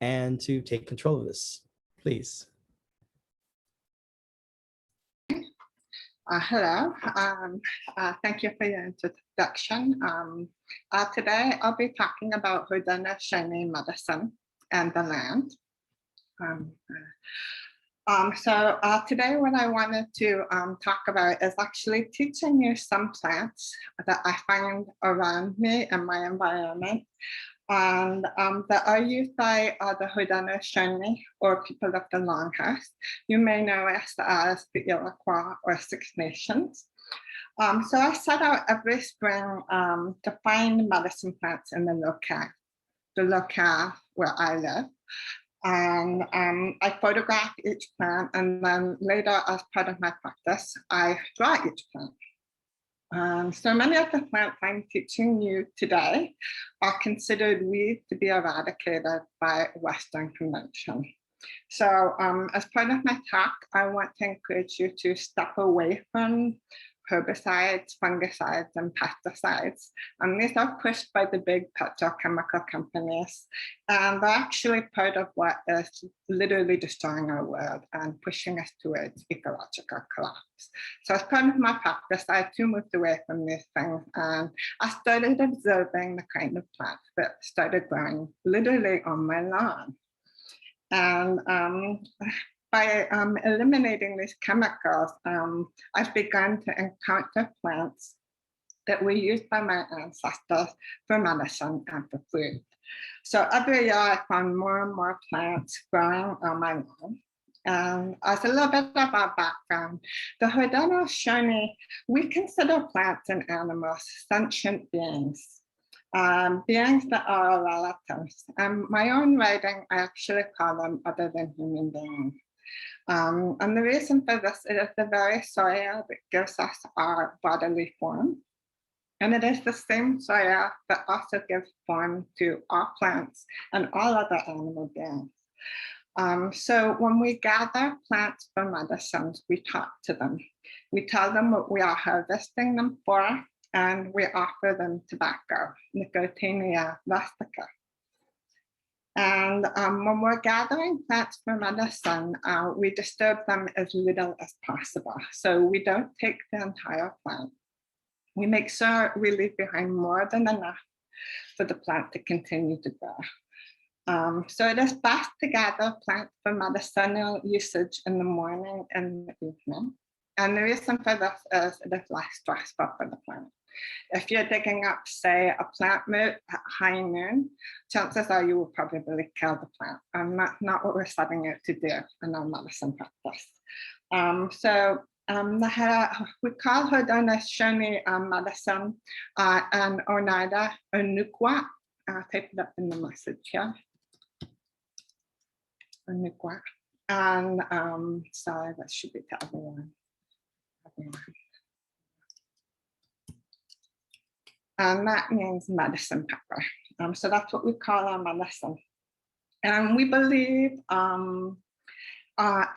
and to take control of this. Please. Hello, thank you for your introduction. Today I'll be talking about Haudenosaunee medicine and the land. Today what I wanted to talk about is actually teaching you some plants that I find around me and my environment, and that are used by the Haudenosaunee, or people of the Longhouse. You may know us as the Iroquois or Six Nations. So I set out every spring to find medicine plants in the locale where I live. And I photograph each plant, and then later, as part of my practice, I draw each plant. So many of the plants I'm teaching you today are considered weeds to be eradicated by Western convention. So as part of my talk, I want to encourage you to step away from herbicides, fungicides, and pesticides. And these are pushed by the big petrochemical companies. And they're actually part of what is literally destroying our world and pushing us towards ecological collapse. So as part of my practice, I too moved away from these things. And I started observing the kind of plants that started growing literally on my lawn. And by eliminating these chemicals, I've begun to encounter plants that were used by my ancestors for medicine and for food. So every year I found more and more plants growing on my lawn. And as a little bit of our background, the Haudenosaunee, we consider plants and animals sentient beings. Beings that are our relatives. And my own writing, I actually call them other than human beings. And the reason for this is the very soil that gives us our bodily form. And it is the same soil that also gives form to all plants and all other animal beings. So when we gather plants for medicines, we talk to them. We tell them what we are harvesting them for, and we offer them tobacco, Nicotiana rustica. And when we're gathering plants for medicine, we disturb them as little as possible. So we don't take the entire plant. We make sure we leave behind more than enough for the plant to continue to grow. So it is best to gather plants for medicinal usage in the morning and the evening. And the reason for this is it is less stressful for the plant. If you're digging up, say, a plant root at high noon, chances are you will probably kill the plant. And that's not what we're setting out to do in our medicine practice. We call Haudenosaunee medicine and Oneida Iroquois. I'll type it up in the message here. Iroquois. And sorry, that should be to everyone. And that means medicine pepper. So that's what we call our medicine. And we believe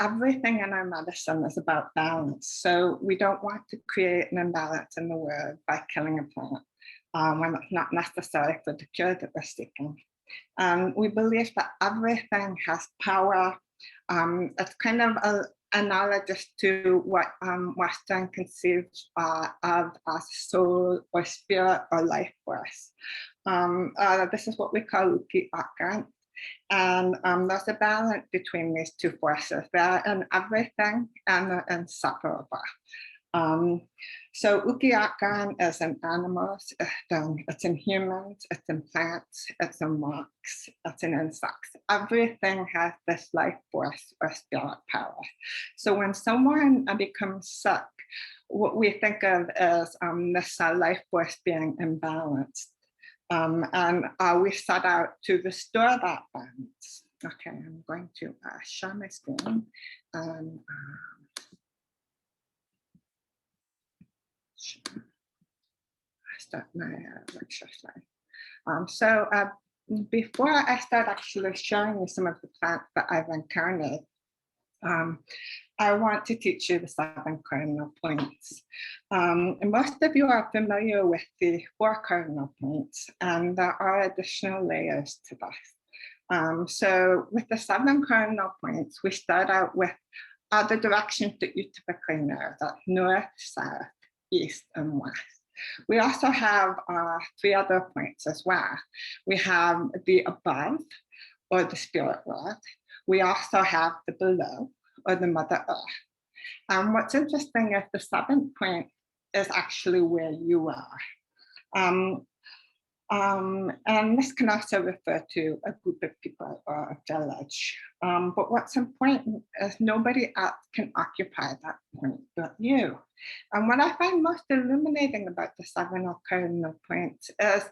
everything in our medicine is about balance. So we don't want to create an imbalance in the world by killing a plant when it's not necessary for the cure that we're seeking. We believe that everything has power. It's kind of analogous to what Western conceives of as soul or spirit or life force. This is what we call Currant. And there's a balance between these two forces. They're in everything and they're inseparable. So Currant is in animals, it's in humans, it's in plants, it's in rocks, it's in insects. Everything has this life force or spirit power. So when someone becomes sick, what we think of is this life force being imbalanced. And we set out to restore that balance. Okay, I'm going to share my screen. Start my lecture slide. Before I start actually showing you some of the plants that I've encountered, I want to teach you the 7 cardinal points. And most of you are familiar with the 4 cardinal points, and there are additional layers to this. So with the 7 cardinal points, we start out with the directions that you typically know, that north, south, east, and west. We also have 3 other points as well. We have the above, or the spirit world. We also have the below, or the Mother Earth. And what's interesting is the 7th point is actually where you are. And this can also refer to a group of people or a village. But what's important is nobody else can occupy that point but you. And what I find most illuminating about the 7 cardinal points is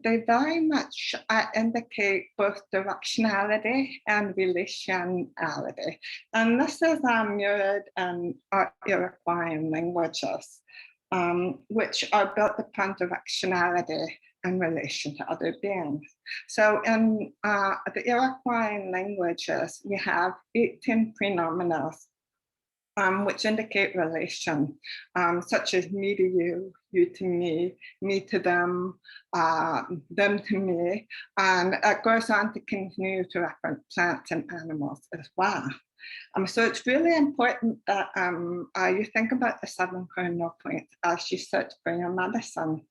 they very much indicate both directionality and relationality. And this is mirrored in our Iroquois languages, which are built upon directionality in relation to other beings. So in the Iroquois languages, we have 18 pronominals, which indicate relation, such as me to you, you to me to them to me, and it goes on to continue to reference plants and animals as well. So it's really important that you think about the 7 cardinal points as you search for your medicine.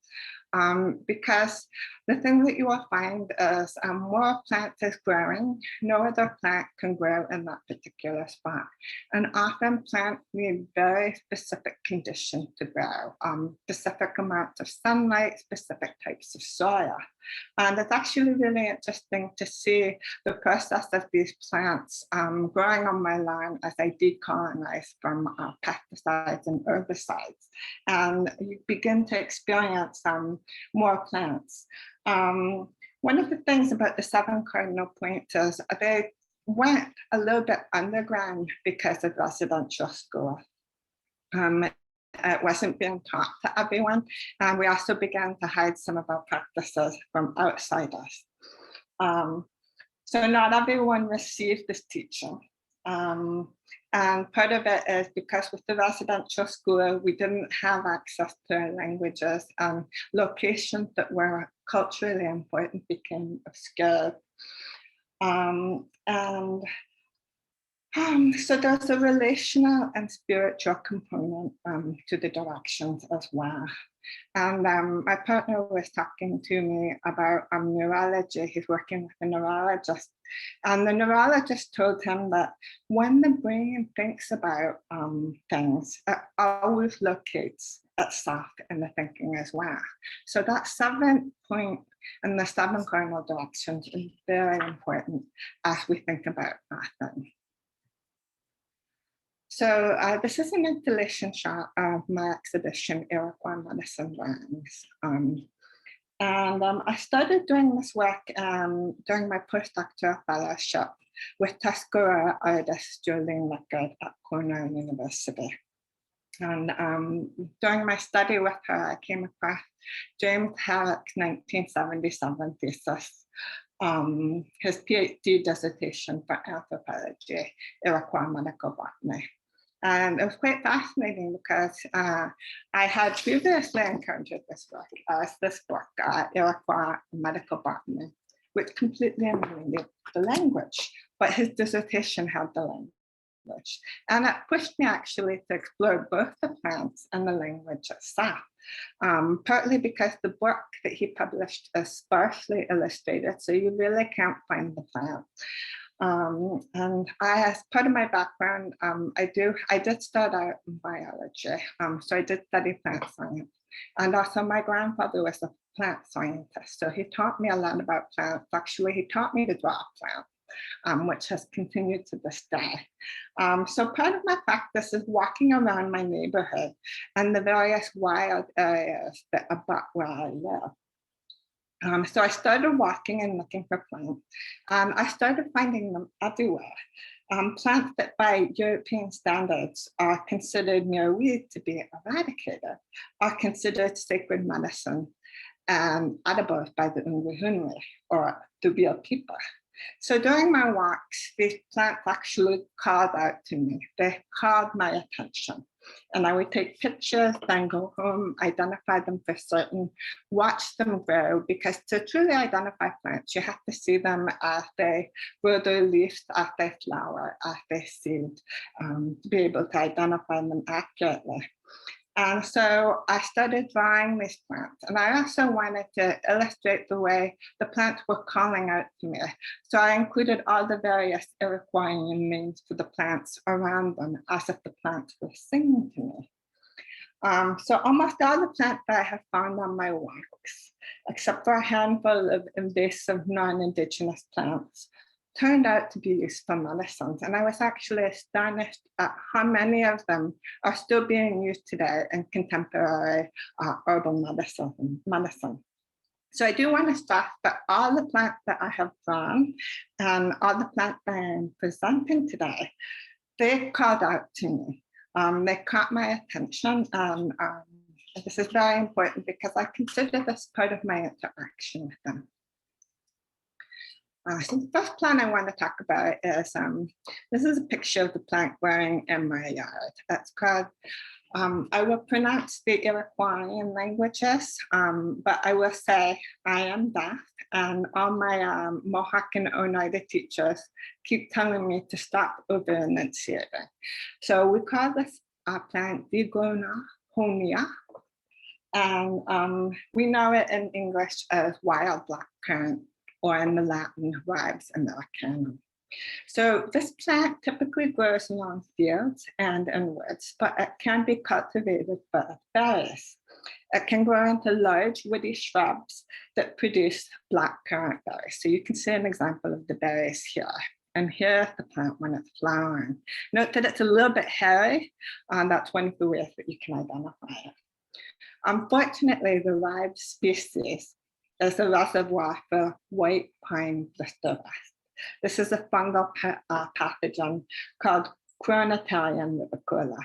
Because the thing that you will find is more plant is growing, no other plant can grow in that particular spot. And often plants need very specific conditions to grow, specific amounts of sunlight, specific types of soil. And it's actually really interesting to see the process of these plants growing on my land as I decolonize from pesticides and herbicides. And you begin to experience more plants. One of the things about the 7 cardinal points is they went a little bit underground because of residential school. It wasn't being taught to everyone, and we also began to hide some of our practices from outsiders. So not everyone received this teaching. And part of it is because with the residential school, we didn't have access to our languages, and locations that were culturally important became obscure. So there's a relational and spiritual component to the directions as well. And my partner was talking to me about neurology. He's working with a neurologist. And the neurologist told him that when the brain thinks about things, it always locates itself in the thinking as well. So that 7th point in the 7 cardinal directions is very important as we think about mathing. So this is an installation shot of my exhibition, Iroquois Medicine Drawings. I started doing this work during my postdoctoral fellowship with Tuscarora artist Jolene Lickard at Cornell University. And during my study with her, I came across James Herrick's 1977 thesis, his PhD dissertation for anthropology, Iroquois medical botany. And it was quite fascinating because I had previously encountered this work as this book, Iroquois Medical Botany, which completely eliminated the language, but his dissertation held the language. And it pushed me actually to explore both the plants and the language itself, partly because the book that he published is sparsely illustrated, so you really can't find the plant. And as part of my background, I did start out in biology, so I did study plant science. And also my grandfather was a plant scientist, so he taught me a lot about plants. Actually, he taught me to draw plants, which has continued to this day. So part of my practice is walking around my neighborhood and the various wild areas that abut where I live. So I started walking and looking for plants. I started finding them everywhere. Plants that by European standards are considered near weed to be eradicated are considered sacred medicine and edible by the Unwihunwi, or the real people. So during my walks, these plants actually called out to me. They called my attention. And I would take pictures, then go home, identify them for certain, watch them grow, because to truly identify plants, you have to see them as they grow their leaves, as they flower, as they seed, to be able to identify them accurately. And so I started drawing these plants, and I also wanted to illustrate the way the plants were calling out to me. So I included all the various Iroquois names for the plants around them, as if the plants were singing to me. So almost all the plants that I have found on my walks, except for a handful of invasive non-Indigenous plants, turned out to be used for medicines. And I was actually astonished at how many of them are still being used today in contemporary herbal medicine. So I do want to stress that all the plants that I have drawn and all the plants that I'm presenting today, they called out to me. They caught my attention, and this is very important because I consider this part of my interaction with them. So the first plant I want to talk about is, this is a picture of the plant growing in my yard. That's called, I will pronounce the Iroquois languages, but I will say I am deaf, and all my Mohawk and Oneida teachers keep telling me to stop over enunciating. So we call this plant Digona homia, and we know it in English as wild black currant, or in the Latin, Ribes americanum. So this plant typically grows along fields and in woods, but it can be cultivated for berries. It can grow into large woody shrubs that produce black currant berries. So you can see an example of the berries here. And here's the plant when it's flowering. Note that it's a little bit hairy, and that's one of the ways that you can identify it. Unfortunately, the Ribes species is a reservoir for white pine blister rust. This is a fungal pathogen called Currant ribicola.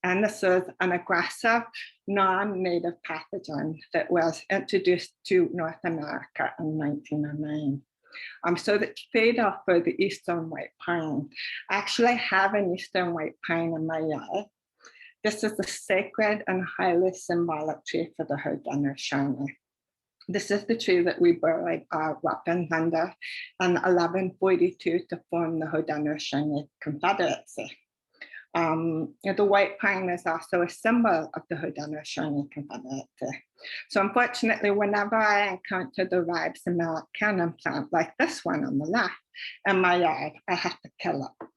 And this is an aggressive, non-native pathogen that was introduced to North America in 1909. So the fatal for the eastern white pine. I actually have an eastern white pine in my yard. This is a sacred and highly symbolic tree for the Haudenosaunee. This is the tree that we buried our weapons under in 1142 to form the Haudenosaunee Confederacy. The white pine is also a symbol of the Haudenosaunee Confederacy. So unfortunately, whenever I encounter the Ribes americanum plant, like this one on the left, in my yard, I have to kill it.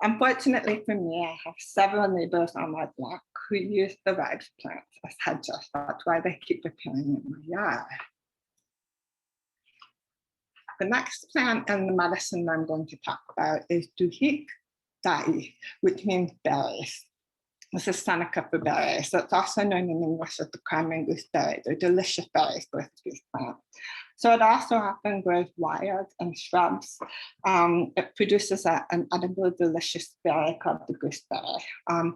Unfortunately for me, I have several neighbors on my block who use the Ribes plants as hedges. That's why they keep appearing in my yard. The next plant in the medicine I'm going to talk about is Duhik Dai, which means berries. This is Seneca for berries. So it's also known in English as the carmine gooseberry. They're delicious berries, both of these plants. So it also often grows wild and shrubs. It produces an edible, delicious berry called the gooseberry.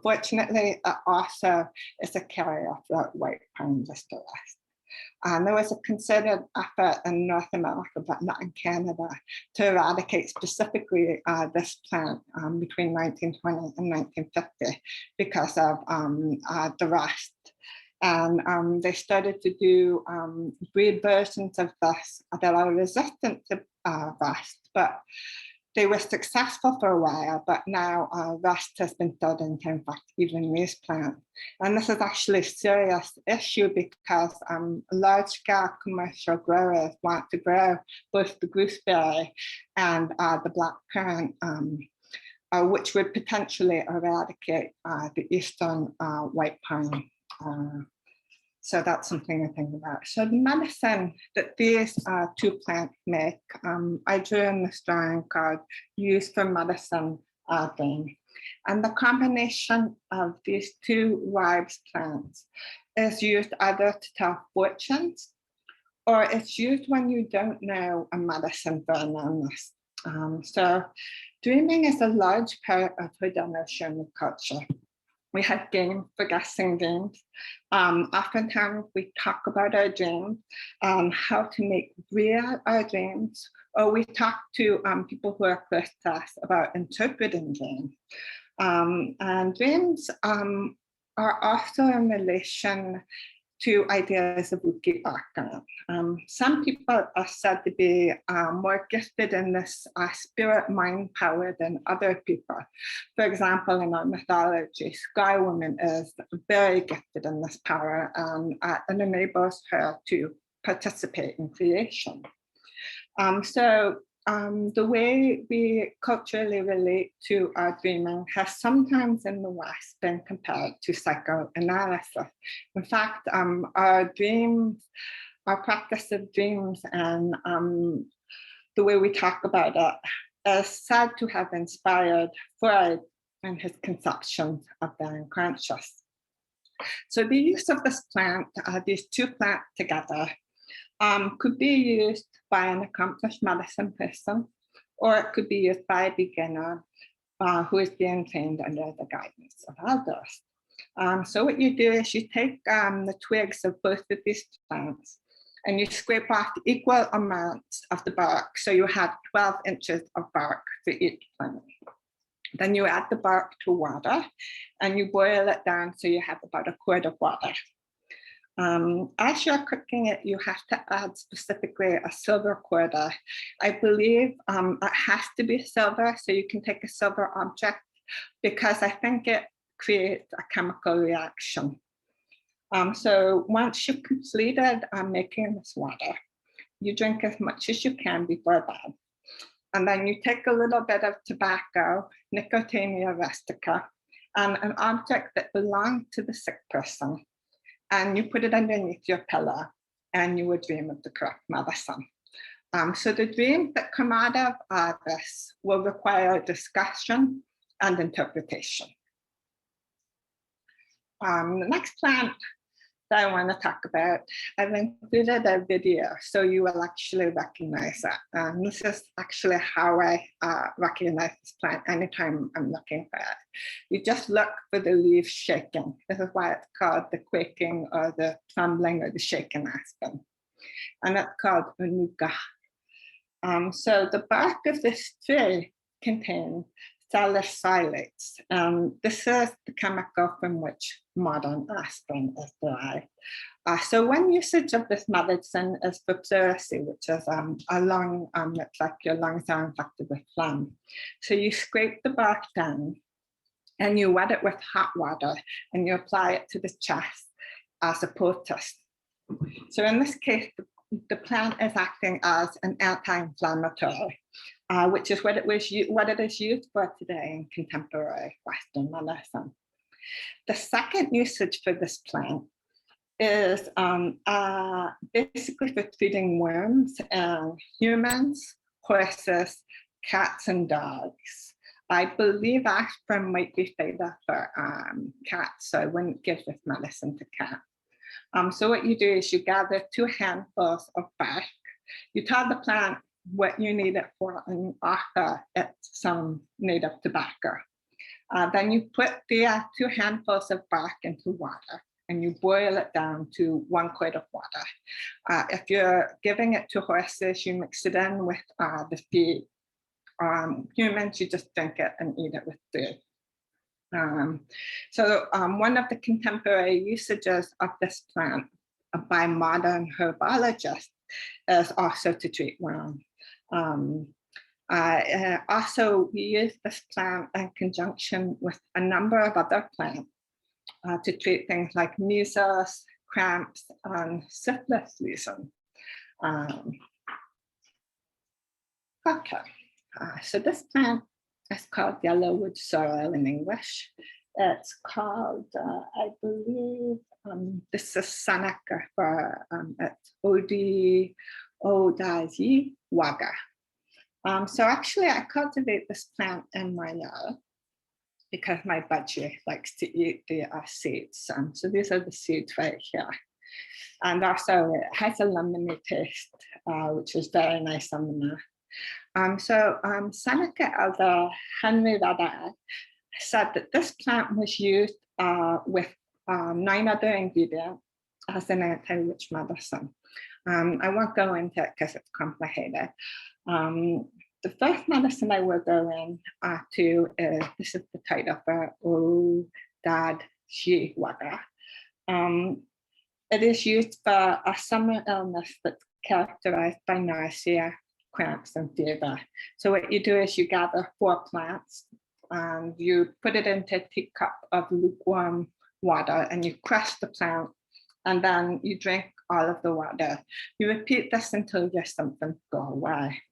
Fortunately, it also is a carrier for white pine blister rust. There was a concerted effort in North America, but not in Canada, to eradicate specifically this plant between 1920 and 1950 because of the rust. And they started to do breed versions of this that are resistant to rust, but they were successful for a while, but now rust has been thrown into, in fact, even these plants. And this is actually a serious issue because large-scale commercial growers want to grow both the gooseberry and the black currant, which would potentially eradicate the eastern white pine. So that's something to think about. So the medicine that these two plants make, I drew in this drawing called Used for Medicine Vein. And the combination of these two Ribes plants is used either to tell fortunes, or it's used when you don't know a medicine for an illness. So dreaming is a large part of Haudenosaunee culture. We have games for guessing dreams. Oftentimes we talk about our dreams, how to make real our dreams, or we talk to people who are close to us about interpreting dreams. And dreams are also in relation to ideas of Wiki-Arkan. Some people are said to be more gifted in this spirit mind power than other people. For example, in our mythology, Sky Woman is very gifted in this power and enables her to participate in creation. The way we culturally relate to our dreaming has sometimes in the West been compared to psychoanalysis. In fact, our dreams, our practice of dreams and the way we talk about it is said to have inspired Freud and his conceptions of the unconscious. So the use of this plant, these two plants together, could be used by an accomplished medicine person, or it could be used by a beginner who is being trained under the guidance of elders. So what you do is you take the twigs of both of these plants and you scrape off equal amounts of the bark. So you have 12 inches of bark for each plant. Then you add the bark to water and you boil it down so you have about a quart of water. As you're cooking it, you have to add specifically a silver quarter. I believe it has to be silver, so you can take a silver object because I think it creates a chemical reaction. So once you've completed making this water, you drink as much as you can before bed. And then you take a little bit of tobacco, Nicotiana rustica, and an object that belonged to the sick person, and you put it underneath your pillow and you would dream of the correct medicine. So the dreams that come out of this will require discussion and interpretation. The next plant that I want to talk about, I've included a video so you will actually recognize it. This is actually how I recognize this plant anytime I'm looking for it. You just look for the leaves shaking. This is why it's called the quaking or the trembling or the shaking aspen. And it's called Oneida. So the bark of this tree contains salicylates. This is the chemical from which modern aspirin is derived. So one usage of this medicine is for pleurisy, which is a lung, it's like your lungs are infected with phlegm. So you scrape the bark down and you wet it with hot water and you apply it to the chest as a poultice. So in this case, the plant is acting as an anti-inflammatory, which is what it is used for today in contemporary Western medicine. The second usage for this plant is basically for treating worms in humans, horses, cats, and dogs. I believe aspirin might be fatal for cats, so I wouldn't give this medicine to cats. So what you do is you gather 2 handfuls of bark, you tell the plant what you need it for, and you offer it some native tobacco. Then you put the 2 handfuls of bark into water and you boil it down to 1 quart of water. If you're giving it to horses, you mix it in with the feed. Humans, you just drink it and eat it with food. One of the contemporary usages of this plant by modern herbologists is also to treat worms. Also, we use this plant in conjunction with a number of other plants to treat things like measles, cramps, and syphilis lesion. So this plant is called yellowwood sorrel in English. It's called, I believe, this is Seneca for it's Odazi Waga. So actually I cultivate this plant in my yard because my budgie likes to eat the seeds. So these are the seeds right here. And also it has a lemony taste, which is very nice on the mouth. Seneca elder Henry Radar said that this plant was used with 9 other ingredients as an anti-witch medicine. I won't go into it because it's complicated. The first medicine I will go in to is, this is the title for Oh Dad she water. It is used for a summer illness that's characterized by nausea, cramps, and fever. So what you do is you gather 4 plants and you put it into a teacup of lukewarm water and you crush the plant and then you drink all of the water. You repeat this until your symptoms go away.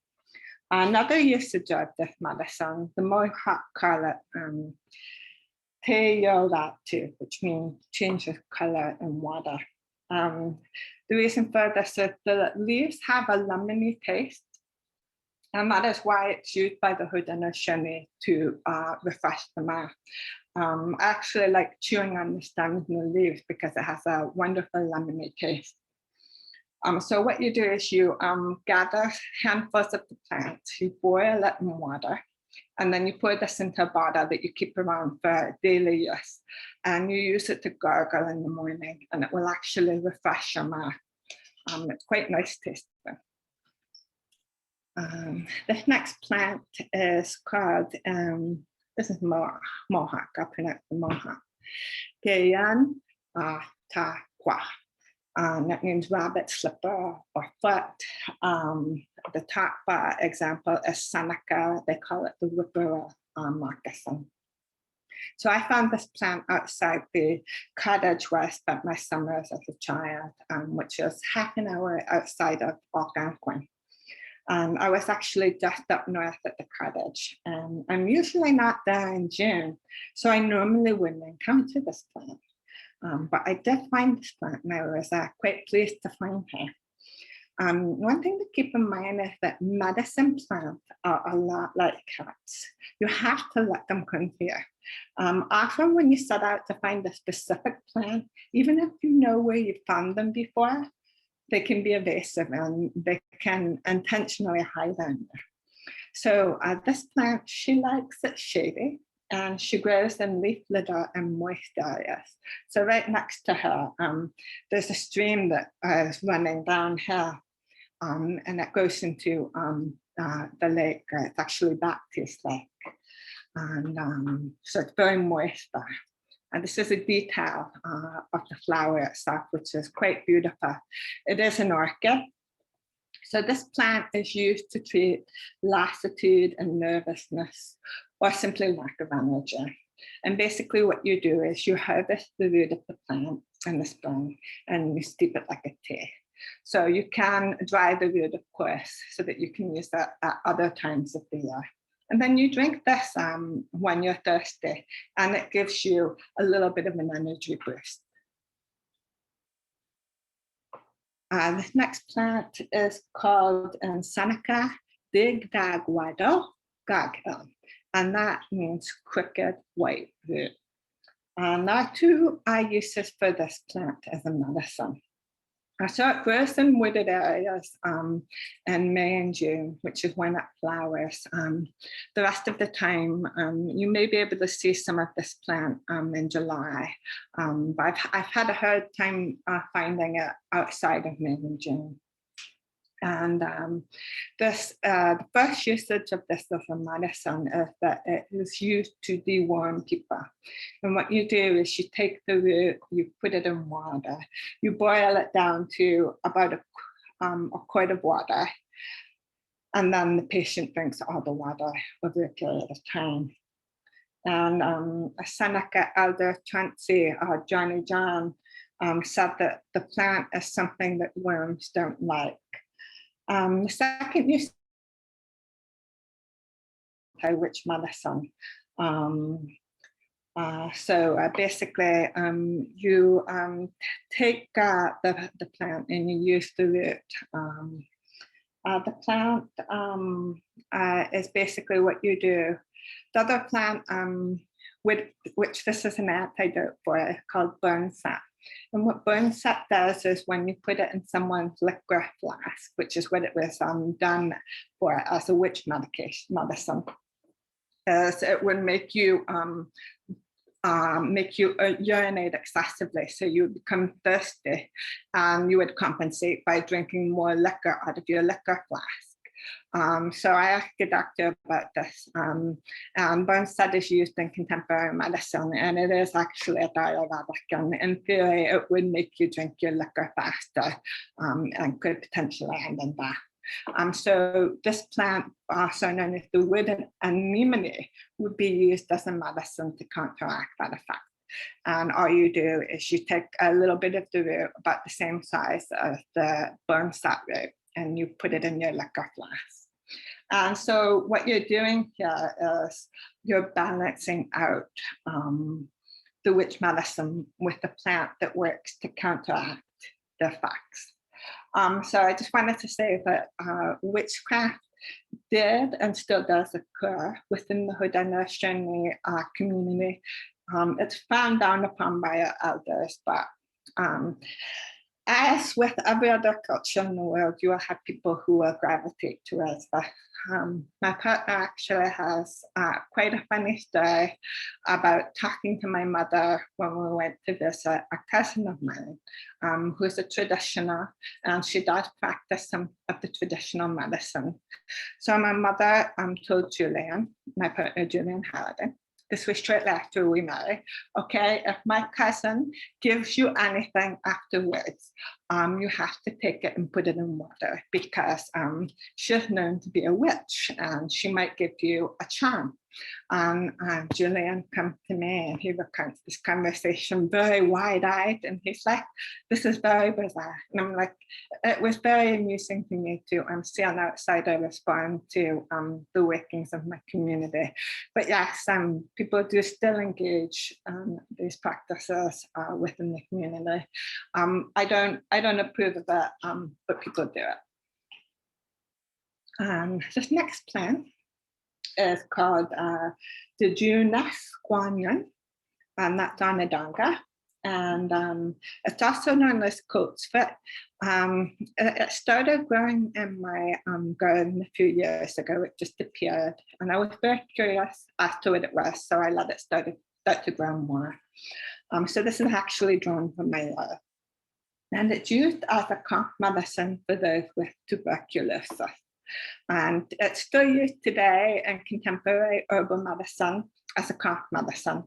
Another usage of this medicine, the Mohawk call it te yoratu, which means change of color in water. The reason for this is the leaves have a lemony taste, and that is why it's used by the Haudenosaunee to refresh the mouth. I actually like chewing on the stems and the leaves because it has a wonderful lemony taste. So what you do is you gather handfuls of the plant, you boil it in water, and then you pour this into a bottle that you keep around for daily use. And you use it to gargle in the morning, and it will actually refresh your mouth. It's quite nice tasting. This next plant is called, this is Mohawk, I'll pronounce the Mohawk. Keyan ta kwa. That means rabbit slipper or foot. The top example is Seneca. They call it the Whipper moccasin. So I found this plant outside the cottage where I spent my summers as a child, which is half an hour outside of Algonquin. I was actually just up north at the cottage. I'm usually not there in June, so I normally wouldn't encounter this plant. But I did find this plant and I was quite pleased to find her. One thing to keep in mind is that medicine plants are a lot like cats. You have to let them come here. Often when you set out to find a specific plant, even if you know where you found them before, they can be evasive and they can intentionally hide in there. So this plant, she likes it shady, and she grows in leaf litter and moist areas. So right next to her, there's a stream that is running down here, and it goes into the lake. It's actually Baptist Lake. And so it's very moist there. And this is a detail of the flower itself, which is quite beautiful. It is an orchid. So this plant is used to treat lassitude and nervousness, or simply lack of energy. And basically what you do is you harvest the root of the plant in the spring and you steep it like a tea. So you can dry the root, of course, so that you can use that at other times of the year. And then you drink this when you're thirsty, and it gives you a little bit of an energy boost. This next plant is called Seneca Digdagwado Gaghill, and that means crooked white root. And there are 2 uses for this plant as a medicine. So it grows in wooded areas in May and June, which is when it flowers. The rest of the time, you may be able to see some of this plant in July, but I've had a hard time finding it outside of May and June. And the first usage of this as a medicine is that it is used to deworm people. And what you do is you take the root, you put it in water, you boil it down to about a quart of water, and then the patient drinks all the water over a period of time. And Seneca Elder Chauncey or Johnny John said that the plant is something that worms don't like. The second use, which medicine. Basically, you take the plant and you use the root. The plant is basically what you do. The other plant, which this is an antidote for, is called burnsap. And what burnsap does is when you put it in someone's liquor flask, which is what it was done for as a witch medicine, is it would make you urinate excessively, so you would become thirsty, and you would compensate by drinking more liquor out of your liquor flask. So I asked the doctor about this. Burnside is used in contemporary medicine, and it is actually a diuretic. And in theory, it would make you drink your liquor faster and could potentially end in death. So this plant, also known as the wood anemone, would be used as a medicine to counteract that effect. And all you do is you take a little bit of the root, about the same size as the burnside root, and you put it in your liquor flask. And so what you're doing here is you're balancing out the witch medicine with the plant that works to counteract the effects. So I just wanted to say that witchcraft did and still does occur within the Haudenosaunee community. It's frowned down upon by our elders, but as with every other culture in the world, you will have people who will gravitate towards that. My partner actually has quite a funny story about talking to my mother when we went to visit a cousin of mine who's a traditional, and she does practice some of the traditional medicine. So my mother told Julian, my partner Julian Halliday, this was shortly after we married, okay, if my cousin gives you anything afterwards, you have to take it and put it in water, because she's known to be a witch and she might give you a charm. And Julian comes to me and he recounts this conversation very wide-eyed, and he's like, this is very bizarre. And I'm like, it was very amusing to me to see an outsider respond to the workings of my community. But yes, people do still engage these practices within the community. I don't approve of that, but people do it. This next plant is called the Junas Guanyin, and that's on Nadanga. And it's also known as coat's foot. It started growing in my garden a few years ago. It just appeared, and I was very curious as to what it was, so I let it start to grow more. So this is actually drawn from my lab. And it's used as a cough medicine for those with tuberculosis. And it's still used today in contemporary herbal medicine as a cough medicine.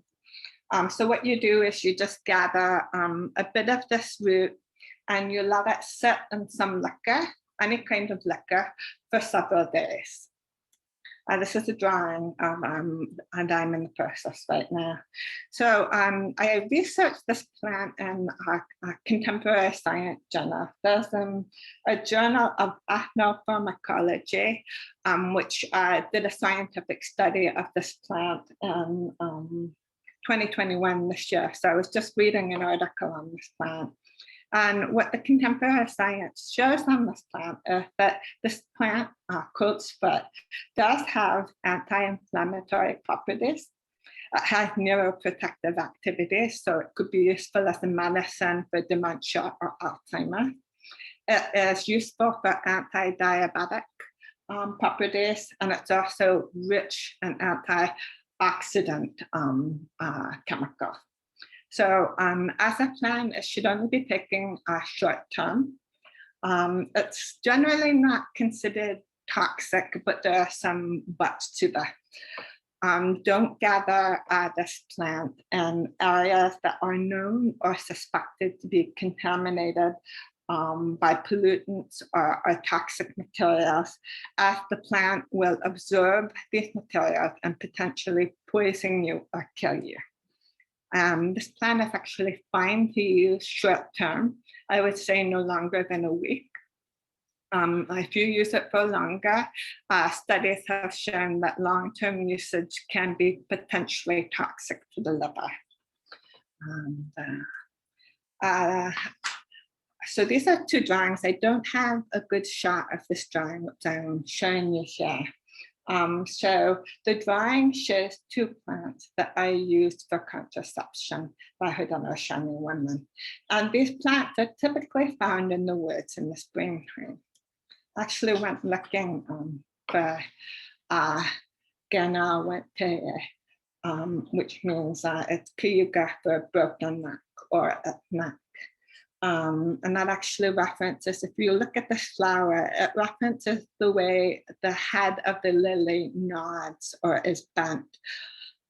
So what you do is you just gather a bit of this root and you let it sit in some liquor, any kind of liquor, for several days. This is a drawing of, and I'm in the process right now. So I researched this plant in a contemporary science journal. There's a journal of ethnopharmacology, which did a scientific study of this plant in 2021 this year. So I was just reading an article on this plant. And what the contemporary science shows on this plant is that this plant, coat's foot, does have anti-inflammatory properties. It has neuroprotective activities, so it could be useful as a medicine for dementia or Alzheimer's. It is useful for anti-diabetic properties, and it's also rich in antioxidant chemicals. So as a plant, it should only be taken short term. It's generally not considered toxic, but there are some buts to that. Don't gather this plant in areas that are known or suspected to be contaminated by pollutants or toxic materials, as the plant will absorb these materials and potentially poison you or kill you. This plant is actually fine to use short term. I would say no longer than a week. If you use it for longer, studies have shown that long-term usage can be potentially toxic to the liver. So these are two drawings. I don't have a good shot of this drawing, which I'm showing you here. So the drawing shows two plants that are used for contraception by Haudenosaunee women. And these plants are typically found in the woods in the springtime. I actually went looking for Gana Wente, which means it's Kuyuga for a broken neck or a neck. And that actually references, if you look at this flower, it references the way the head of the lily nods or is bent.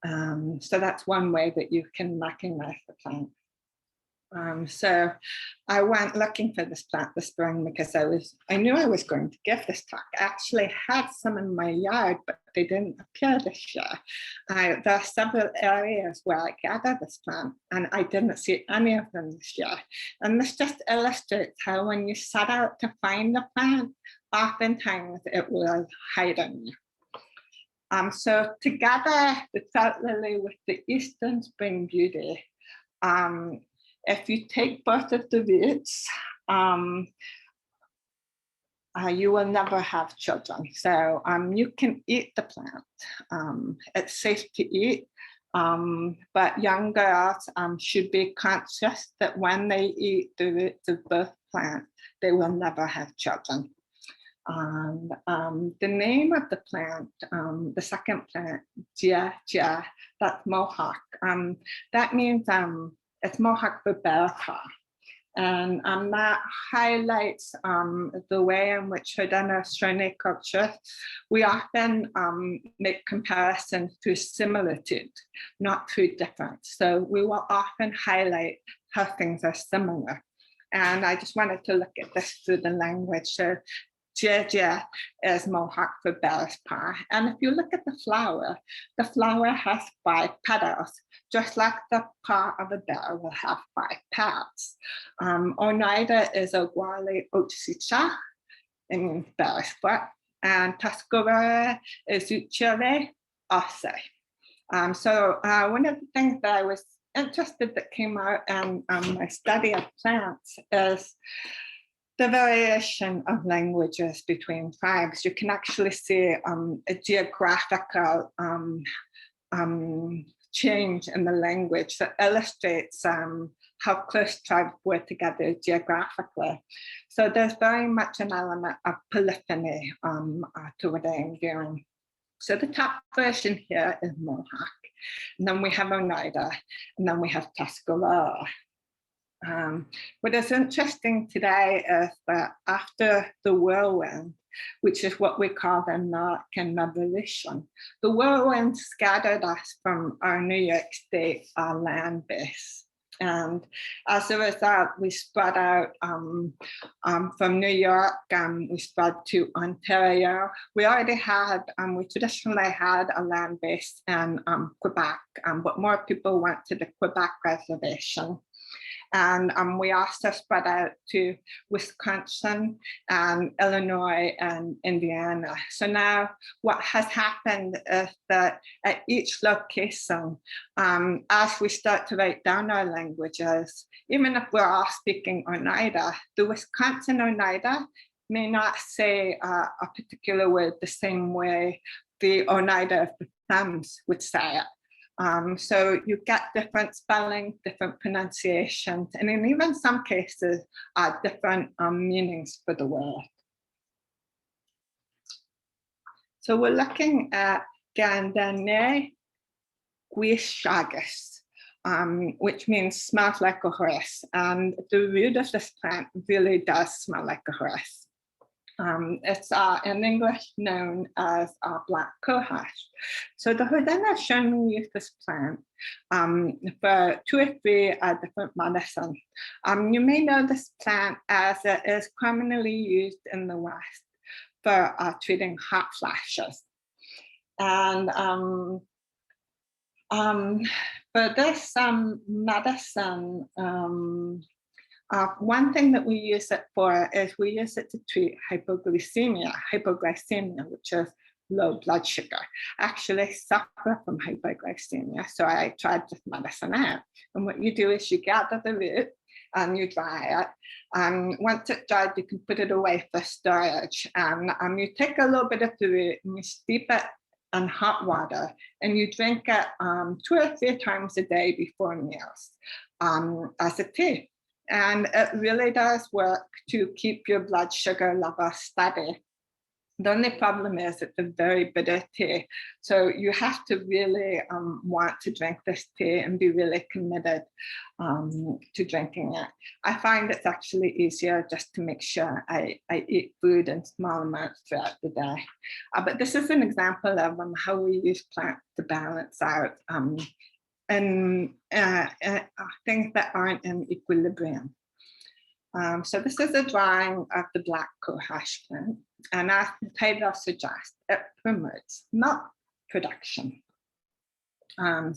So that's one way that you can recognize the plant. So I went looking for this plant this spring because I knew I was going to give this talk. I actually had some in my yard, but they didn't appear this year. There are several areas where I gathered this plant and I didn't see any of them this year. And this just illustrates how when you set out to find the plant, oftentimes it will hide on you. So together, the trout lily with the Eastern Spring Beauty, if you take both of the roots, you will never have children. So you can eat the plant. It's safe to eat, but young girls should be conscious that when they eat the roots of both plants, they will never have children. The name of the plant, the second plant, Jia, that's Mohawk. That means it's Mohawk for Burdock. And that highlights the way in which within our Shawnee culture, we often make comparisons through similitude, not through difference. So we will often highlight how things are similar. And I just wanted to look at this through the language. So Jia is Mohawk for bear's paw. And if you look at the flower has 5 petals, just like the paw of a bear will have 5 petals. Oneida is a wali ochicha, in bear's foot, and Tuscarora is uchere ose. So one of the things that I was interested that came out in my study of plants is the variation of languages between tribes. You can actually see a geographical change in the language that illustrates how close tribes were together geographically. So there's very much an element of polyphony to what I'm doing. So the top version here is Mohawk, and then we have Oneida, and then we have Tuscarora. What is interesting today is that after the whirlwind, which is what we call the American Revolution, the whirlwind scattered us from our New York State land base. And as a result, we spread out from New York, we spread to Ontario. We traditionally had a land base in Quebec, but more people went to the Quebec reservation. And we also spread out to Wisconsin and Illinois and Indiana. So now what has happened is that at each location, as we start to write down our languages, even if we're all speaking Oneida, the Wisconsin Oneida may not say a particular word the same way the Oneida of the Thumbs would say it. So you get different spelling, different pronunciations, and in even some cases, different meanings for the word. So we're looking at Gandane Guishagus, which means smells like a horse. And the root of this plant really does smell like a horse. It's in English known as black cohosh. So the Haudenosaunee use this plant for 2 or 3 different medicines. You may know this plant as it is commonly used in the West for treating hot flashes. And for this medicine, one thing that we use it for is we use it to treat hypoglycemia, which is low blood sugar. I actually suffer from hypoglycemia, so I tried this medicine out. And what you do is you gather the root and you dry it. Once it's dried, you can put it away for storage. And you take a little bit of the root and you steep it in hot water, and you drink it 2 or 3 times a day before meals as a tea. And it really does work to keep your blood sugar level steady. The only problem is it's a very bitter tea. So you have to really want to drink this tea and be really committed to drinking it. I find it's actually easier just to make sure I eat food in small amounts throughout the day. But this is an example of how we use plants to balance out and things that aren't in equilibrium. So this is a drawing of the black cohosh plant, and as the title suggests, it promotes milk production. When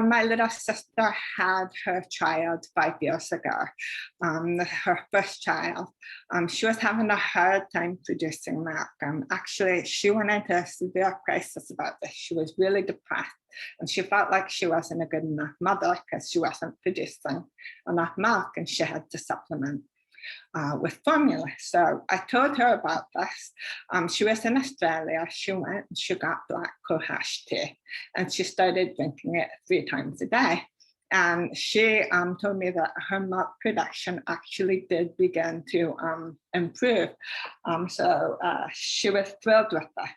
my little sister had her child 5 years ago, her first child, she was having a hard time producing milk. Actually, she went into a severe crisis about this. She was really depressed, and she felt like she wasn't a good enough mother because she wasn't producing enough milk, and she had to supplement with formula. So I told her about this. She was in Australia. She went and she got black cohosh tea, and she started drinking it 3 times a day. And she told me that her milk production actually did begin to improve. So she was thrilled with that.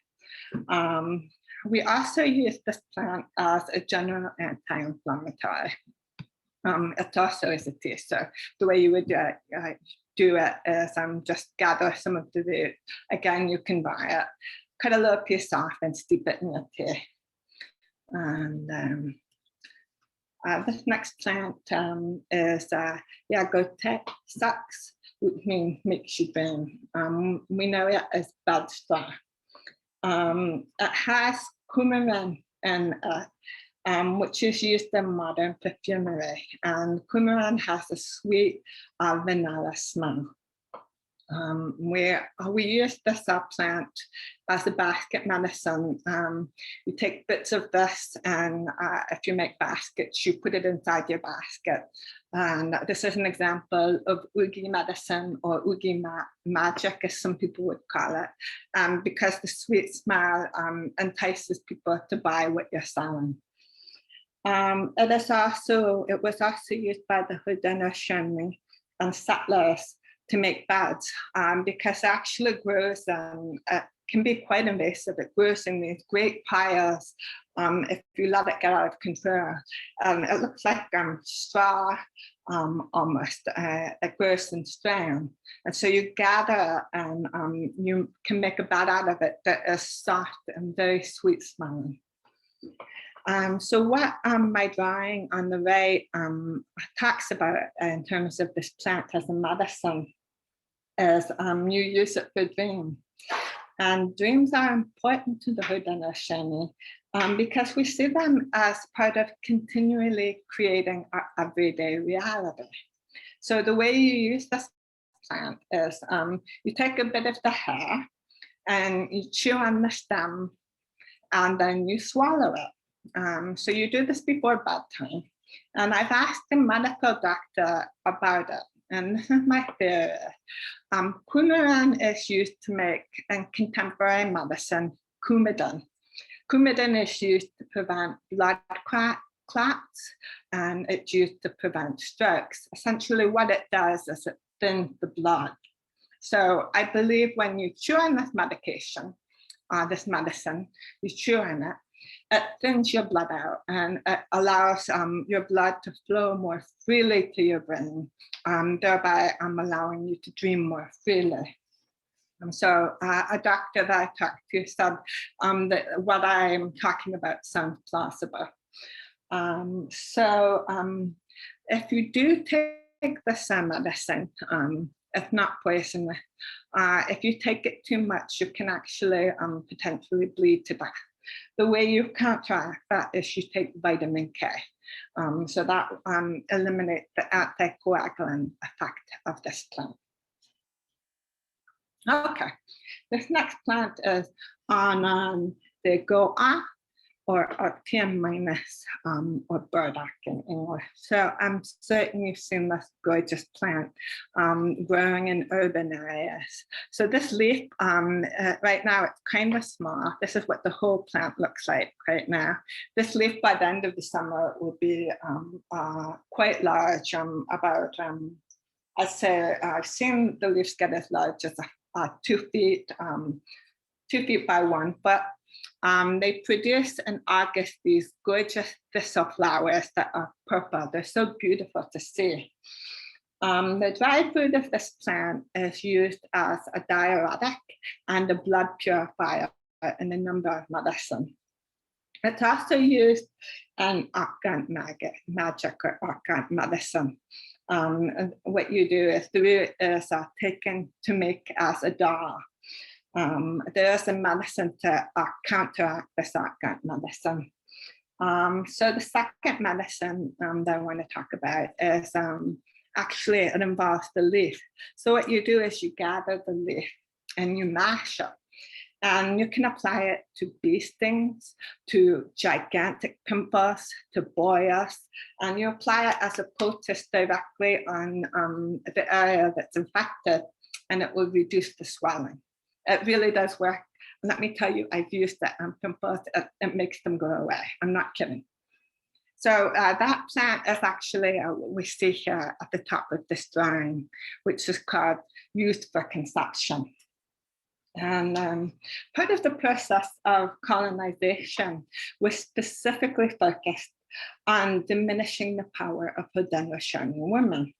We also use this plant as a general anti-inflammatory. It also is a tea. So the way you would do it is just gather some of the root. Again, you can buy it, cut a little piece off and steep it in the tea. And this next plant is Yagote sucks, which means makes you burn. We know it as bad straw. It has coumarin in it, which is used in modern perfumery. And coumarin has a sweet vanilla smell. We use this plant as a basket medicine. You take bits of this, and if you make baskets, you put it inside your basket. And this is an example of oogie medicine, or oogie magic, as some people would call it, because the sweet smell entices people to buy what you're selling. It was also used by the Haudenosaunee and settlers to make beds, because it actually grows and it can be quite invasive. It grows in these great piles if you let it get out of control. It looks like straw almost. It grows in strands. And so you gather and you can make a bed out of it that is soft and very sweet smelling. So what my drawing on the right talks about in terms of this plant as a medicine is you use it for dreams. And dreams are important to the Haudenosaunee because we see them as part of continually creating our everyday reality. So the way you use this plant is you take a bit of the hair and you chew on the stem and then you swallow it. So you do this before bedtime. And I've asked the medical doctor about it. And this is my theory. Coumarin is used to make, in contemporary medicine, Coumadin. Coumadin is used to prevent blood clots, and it's used to prevent strokes. Essentially what it does is it thins the blood. So I believe when you chew on this medication, this medicine, you chew on it, it thins your blood out and it allows your blood to flow more freely to your brain, thereby allowing you to dream more freely. So a doctor that I talked to said that what I'm talking about sounds plausible. If you do take this medicine, it's not poisonous. If you take it too much, you can actually potentially bleed to death. The way you counteract that is you take vitamin K. So that eliminates the anticoagulant effect of this plant. Okay, this next plant is on the Goa or TM minus or Burdock in English. So I'm certain you've seen this gorgeous plant growing in urban areas. So this leaf, right now it's kind of small. This is what the whole plant looks like right now. This leaf by the end of the summer will be quite large, about, I'd say I've seen the leaves get as large as a 2 feet, 2 feet by 1 foot. They produce in August these gorgeous thistle flowers that are purple. They're so beautiful to see. The dried fruit of this plant is used as a diuretic and a blood purifier in a number of medicines. It's also used in occult magic or occult medicine. And what you do is the root is taken to make as a doll. There is a medicine to counteract this occult medicine. So the second medicine that I want to talk about is actually it involves the leaf. So what you do is you gather the leaf and you mash it. And you can apply it to bee stings, to gigantic pimples, to boils, and you apply it as a poultice directly on the area that's infected, and it will reduce the swelling. It really does work. Let me tell you, I've used it on pimples. It makes them go away. I'm not kidding. So that plant is actually what we see here at the top of this drawing, which is called used for conception. And part of the process of colonization was specifically focused on diminishing the power of Haudenosaunee women.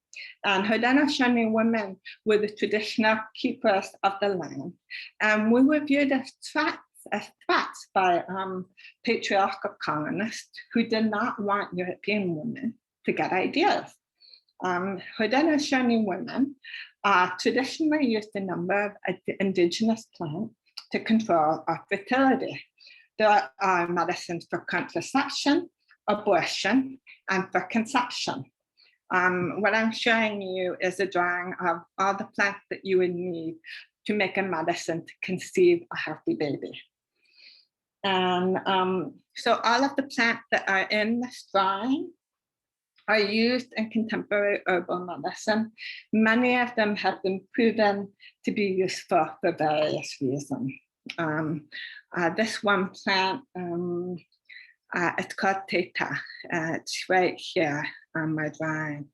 And Haudenosaunee women were the traditional keepers of the land, and we were viewed as threats by patriarchal colonists who did not want European women to get ideas. Haudenosaunee women traditionally used a number of indigenous plants to control our fertility. There are medicines for contraception, abortion, and for conception. What I'm showing you is a drawing of all the plants that you would need to make a medicine to conceive a healthy baby. And so all of the plants that are in this drawing are used in contemporary herbal medicine. Many of them have been proven to be useful for various reasons. This one plant, it's called Teta. It's right here on my drawing.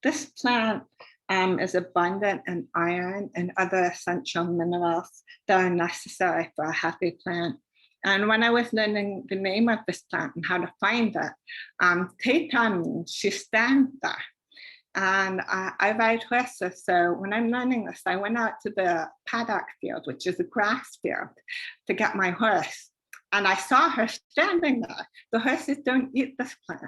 This plant is abundant in iron and other essential minerals that are necessary for a healthy plant. And when I was learning the name of this plant and how to find it, Teta means she stands there. And I ride horses. So when I'm learning this, I went out to the paddock field, which is a grass field, to get my horse. And I saw her standing there. The horses don't eat this plant.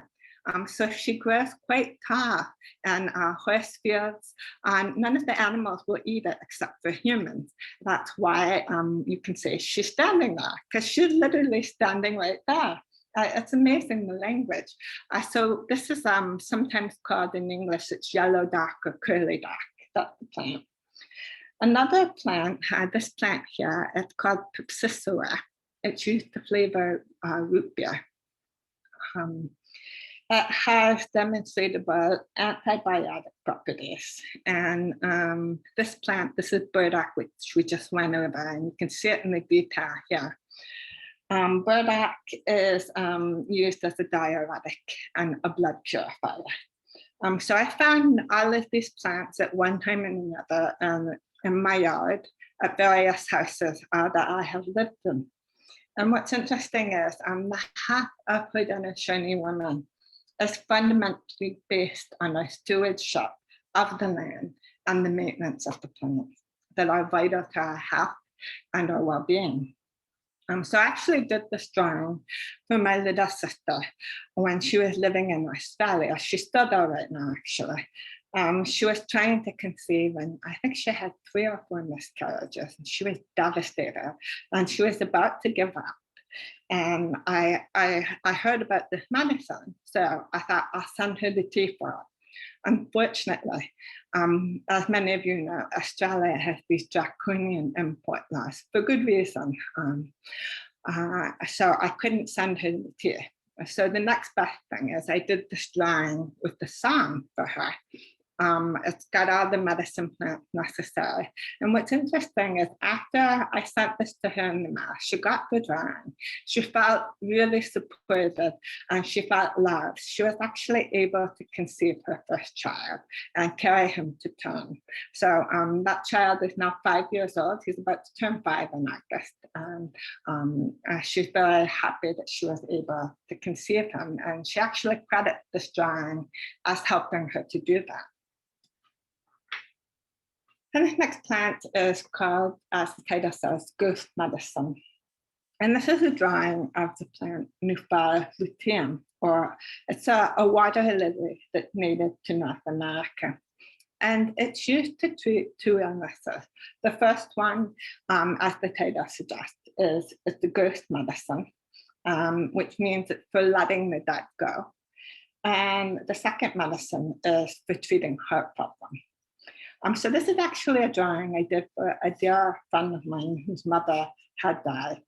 So she grows quite tall in horse fields, and none of the animals will eat it except for humans. That's why you can say she's standing there, because she's literally standing right there. It's amazing, the language. So this is sometimes called in English, it's yellow dock or curly dock. That's the plant. Another plant, this plant here, it's called Sisera. It's used to flavor root beer. It has demonstrable antibiotic properties. And this plant, this is Burdock, which we just went over, and you can see it in the detail here. Burdock is used as a diuretic and a blood purifier. So I found all of these plants at one time or another in my yard at various houses that I have lived in. And what's interesting is the half of Haudenosaunee women is fundamentally based on our stewardship of the land and the maintenance of the plants that are vital to our health and our well-being. So I actually did this drawing for my little sister when she was living in Australia. She's still there right now, actually. She was trying to conceive, and I think she had 3 or 4 miscarriages, and she was devastated, and she was about to give up. And I heard about this medicine, so I thought I'll send her the tea for it. Unfortunately, as many of you know, Australia has these draconian import laws for good reason. So I couldn't send her the tea. So the next best thing is I did this drawing with the song for her. It's got all the medicine plants necessary. And what's interesting is after I sent this to her in the mail, she got the drawing. She felt really supported and she felt loved. She was actually able to conceive her first child and carry him to term. So that child is now 5 years old. He's about to turn 5 in August. And she's very happy that she was able to conceive him. And she actually credits this drawing as helping her to do that. And this next plant is called, as the title says, ghost medicine. And this is a drawing of the plant Nuphar luteum, or it's a water lily that's native to North America. And it's used to treat 2 illnesses. The first one, as the title suggests, is the ghost medicine, which means it's for letting the dead go. And the second medicine is for treating heart problems. So this is actually a drawing I did for a dear friend of mine whose mother had died.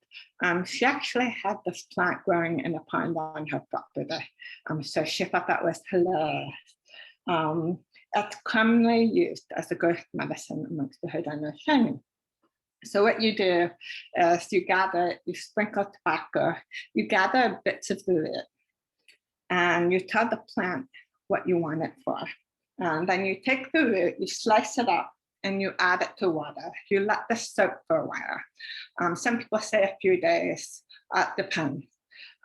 She actually had this plant growing in a pond on her property. So she thought that was hilarious. It's commonly used as a ghost medicine amongst the Haudenosaunee. So what you do is you sprinkle tobacco, you gather bits of the root, and you tell the plant what you want it for. And then you take the root, you slice it up, and you add it to water. You let this soak for a while. Some people say a few days, it depends.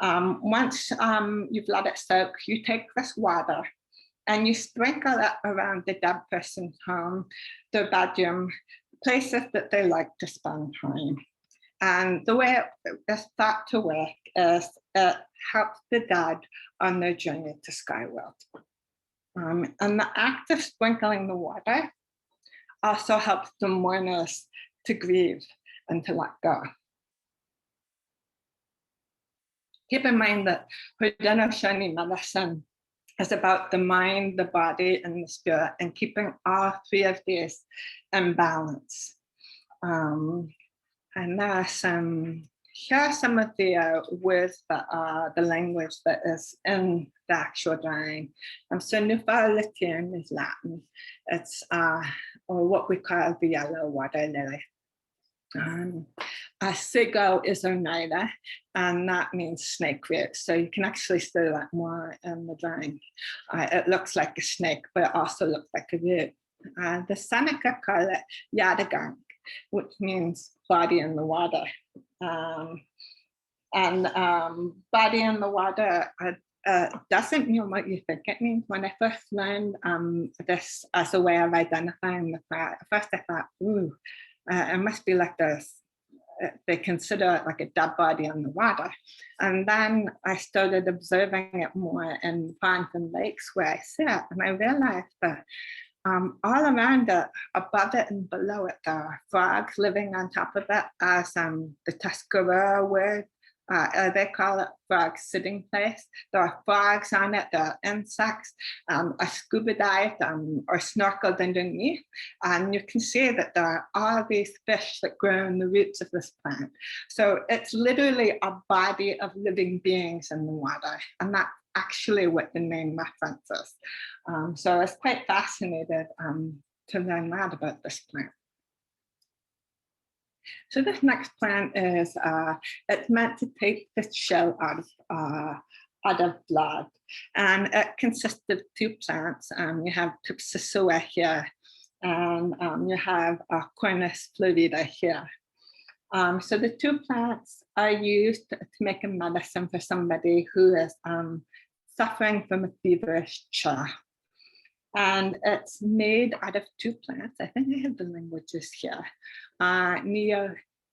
Once you've let it soak, you take this water and you sprinkle it around the dead person's home, their bedroom, places that they like to spend time. And the way it's thought to work is it helps the dead on their journey to Skyworld. And the act of sprinkling the water also helps the mourners to grieve and to let go. Keep in mind that Haudenosaunee medicine is about the mind, the body, and the spirit, and keeping all 3 of these in balance. And here are some of the words that are the language that is in the actual drawing. So Nuphar luteum is Latin. It's or what we call the yellow water lily. Sigo is Oneida, and that means snake root. So you can actually see that more in the drawing. It looks like a snake, but it also looks like a root. The Seneca call it Nadanga, which means body in the water. Body in the water doesn't mean what you think it means. When I first learned this as a way of identifying the plant, at first I thought, ooh, it must be like this. They consider it like a dead body on the water. And then I started observing it more in ponds and lakes where I sit, and I realized that all around it, above it and below it, there are frogs living on top of it, as the Tuscarora word, they call it frog sitting place. There are frogs on it, there are insects, a scuba dive or snorkeled underneath. And you can see that there are all these fish that grow in the roots of this plant. So it's literally a body of living beings in the water. And that's actually what the name references. So I was quite fascinated to learn that about this plant. So this next plant is, it's meant to take the chill out of blood. And it consists of 2 plants. You have Sisera here, and you have Cornus florida here. So the 2 plants are used to make a medicine for somebody who is suffering from a feverish chill. And it's made out of 2 plants. I think I have the languages here.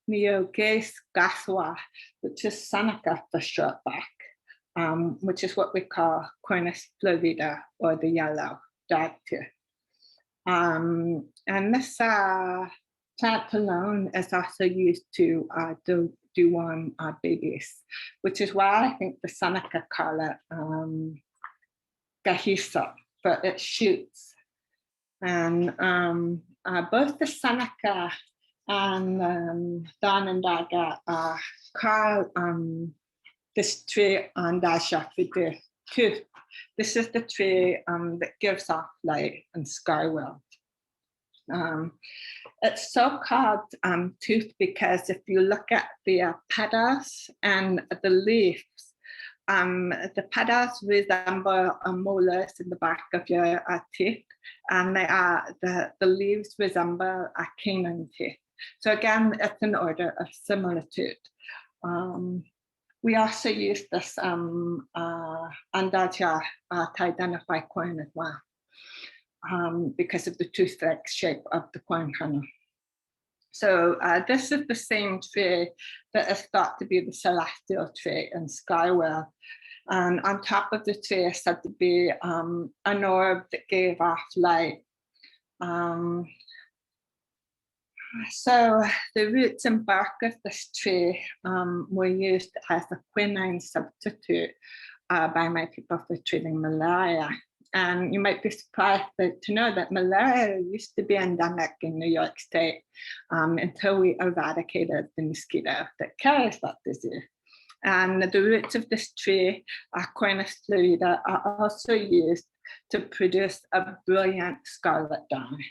Neogace gaswa, which is Seneca for shortback, which is what we call Cornus florida, or the yellow dogtooth. And this plant alone is also used to deworm babies, which is why I think the Seneca call it gahisa, but it shoots. And both the Seneca and Nadanga call this tree Andasha Fidu, tooth. This is the tree that gives off light and skyward. It's so called tooth because if you look at the petals and the leaves, the petals resemble molars in the back of your teeth, and the leaves resemble a canine teeth. So again, it's an order of similitude. We also use this Andaja to identify corn as well, because of the tooth-like shape of the corn kernel. So this is the same tree that is thought to be the celestial tree in Skywell. And on top of the tree is said to be an orb that gave off light. So the roots and bark of this tree were used as a quinine substitute by my people for treating malaria. And you might be surprised to know that malaria used to be endemic in New York State until we eradicated the mosquito that carries that disease. And the roots of this tree, Cornus florida, are also used to produce a brilliant scarlet dye.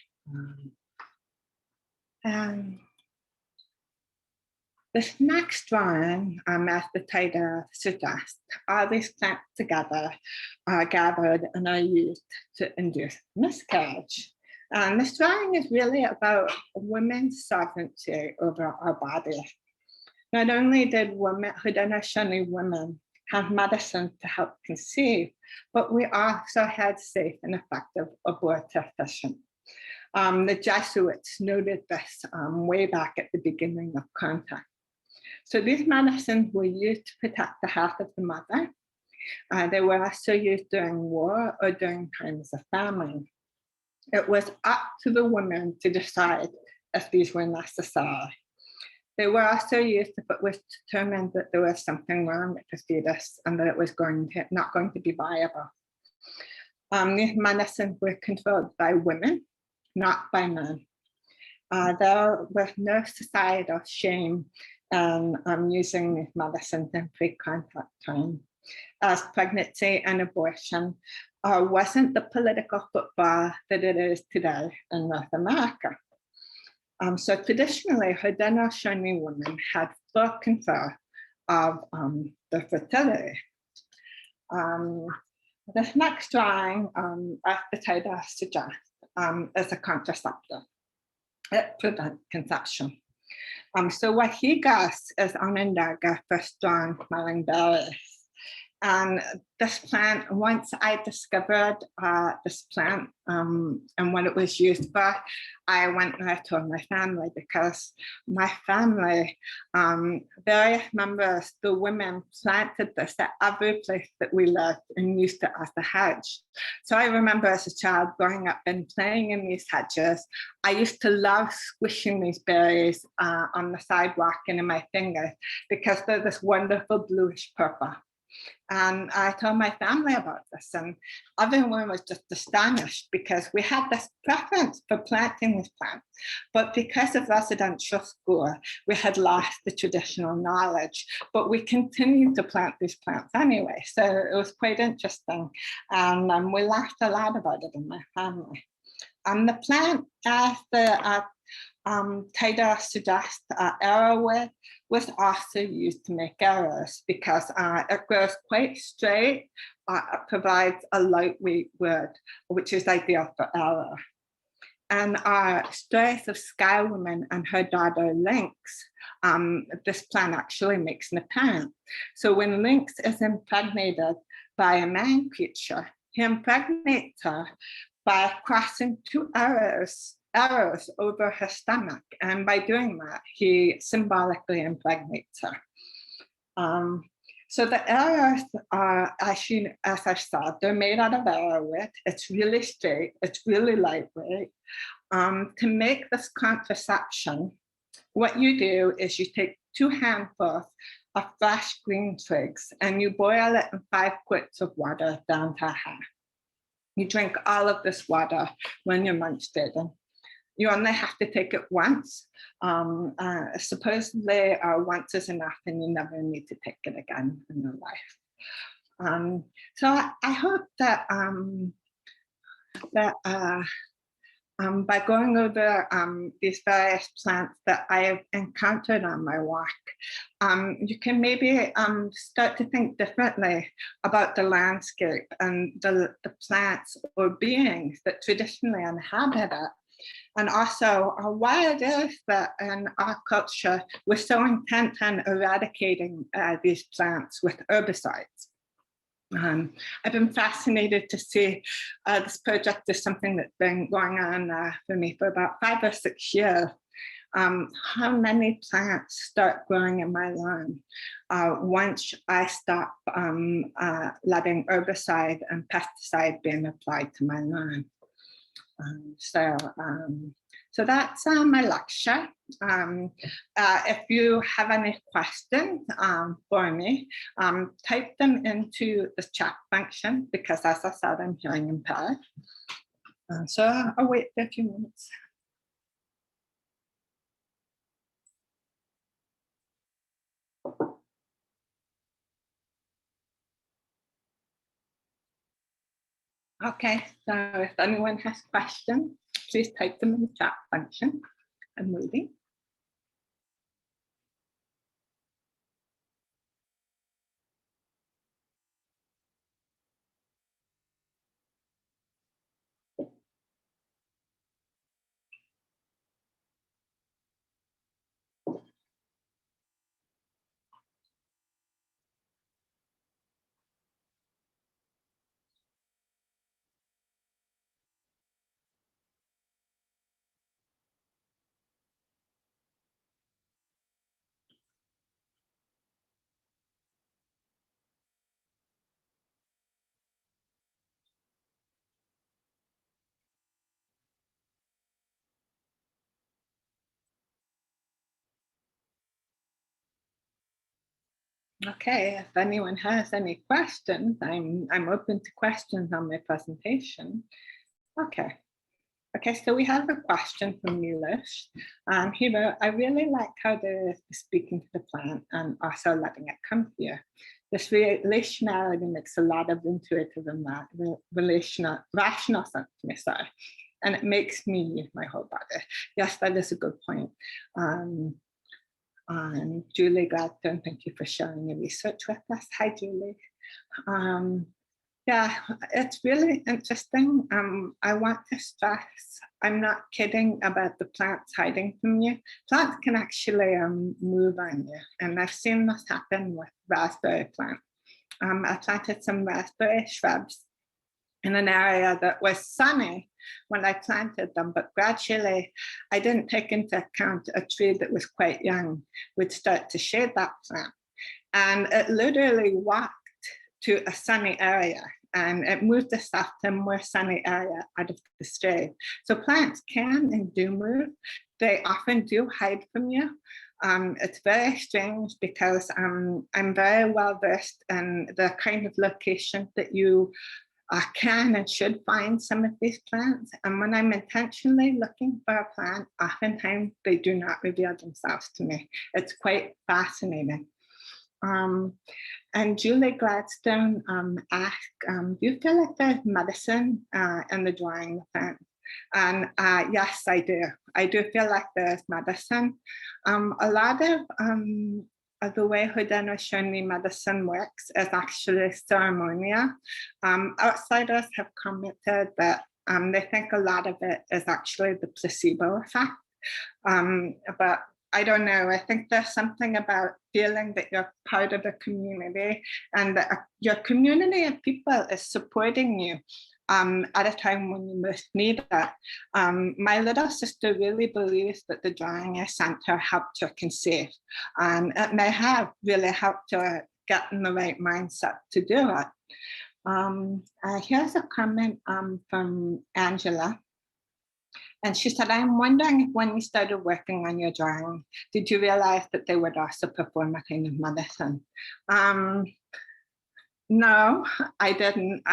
This next drawing, as the title suggests, all these plants together are gathered and are used to induce miscarriage. And this drawing is really about women's sovereignty over our bodies. Not only did Haudenosaunee women have medicine to help conceive, but we also had safe and effective abortifacient. The Jesuits noted this way back at the beginning of contact. So these medicines were used to protect the health of the mother. They were also used during war or during times of famine. It was up to the women to decide if these were necessary. They were also used if it was determined that there was something wrong with the fetus and that it was not going to be viable. These medicines were controlled by women, not by men. There was no societal shame in using these medicines in pre-contact time, as pregnancy and abortion wasn't the political football that it is today in North America. So traditionally, Haudenosaunee women had full control of their fertility. This next drawing, as the title suggests, is a contraceptive. It prevents conception. So what he gets is Onondaga for strong smelling berries. And this plant, once I discovered this plant and what it was used for, I went and I told my family, because my family, various members, the women planted this at every place that we lived and used it as a hedge. So I remember as a child growing up and playing in these hedges. I used to love squishing these berries on the sidewalk and in my fingers because they're this wonderful bluish purple. And I told my family about this, and everyone was just astonished because we had this preference for planting these plants. But because of residential school, we had lost the traditional knowledge, but we continued to plant these plants anyway. So it was quite interesting. And we laughed a lot about it in my family. The plant, as the title suggests, arrowwood was also used to make arrows because it grows quite straight. It provides a lightweight wood, which is ideal for arrow. And stories of Sky Woman and her daughter Lynx, this plant actually makes an appearance. So when Lynx is impregnated by a man creature, he impregnates her by crossing two arrows over her stomach. And by doing that, he symbolically impregnates her. So the arrows are, as I said, they're made out of arrowwood. It's really straight, it's really lightweight. To make this contraception, what you do is you take 2 handfuls of fresh green twigs and you boil it in 5 quarts of water down to a half. You drink all of this water when you're menstruating. You only have to take it once. Supposedly once is enough and you never need to take it again in your life. So I hope that by going over these various plants that I have encountered on my walk, you can maybe start to think differently about the landscape and the plants or beings that traditionally inhabit it. And also why it is that in our culture, we're so intent on eradicating these plants with herbicides. I've been fascinated to see this project is something that's been going on for me for about 5 or 6 years. How many plants start growing in my lawn once I stop letting herbicide and pesticide being applied to my lawn. So that's my lecture. If you have any questions for me, type them into the chat function, because as I said, I'm hearing impaired. So I'll wait for a few minutes. Okay, so if anyone has questions, please type them in the chat function. I'm waiting. Okay, if anyone has any questions, I'm open to questions on my presentation. Okay, so we have a question from Neelish. He wrote, I really like how they're speaking to the plant and also letting it come here. This relationality makes a lot of intuitive and rational sense to me, sorry. And it makes me use my whole body. Yes, that is a good point. Julie Gladstone, thank you for sharing your research with us. Hi, Julie. Yeah, it's really interesting. I want to stress, I'm not kidding about the plants hiding from you. Plants can actually move on you. And I've seen this happen with raspberry plants. I planted some raspberry shrubs in an area that was sunny when I planted them, but gradually I didn't take into account a tree that was quite young would start to shade that plant. And it literally walked to a sunny area and it moved itself to a more sunny area out of the shade. So plants can and do move. They often do hide from you. It's very strange because I'm very well versed in the kind of location that you can and should find some of these plants. And when I'm intentionally looking for a plant, oftentimes they do not reveal themselves to me. It's quite fascinating. And Julie Gladstone asked, do you feel like there's medicine in the drawing plants? And yes, I do. I do feel like there's medicine. A lot of the way Houdin shown me medicine works is actually ceremonial. Outsiders have commented that they think a lot of it is actually the placebo effect. But I don't know, I think there's something about feeling that you're part of a community and that your community of people is supporting you at a time when you most need it. My little sister really believes that the Drawing Centre helped her conceive, and it may have really helped her get in the right mindset to do it. Here's a comment from Angela. And she said, I'm wondering if when you started working on your drawing, did you realize that they would also perform a kind of medicine? No, I didn't.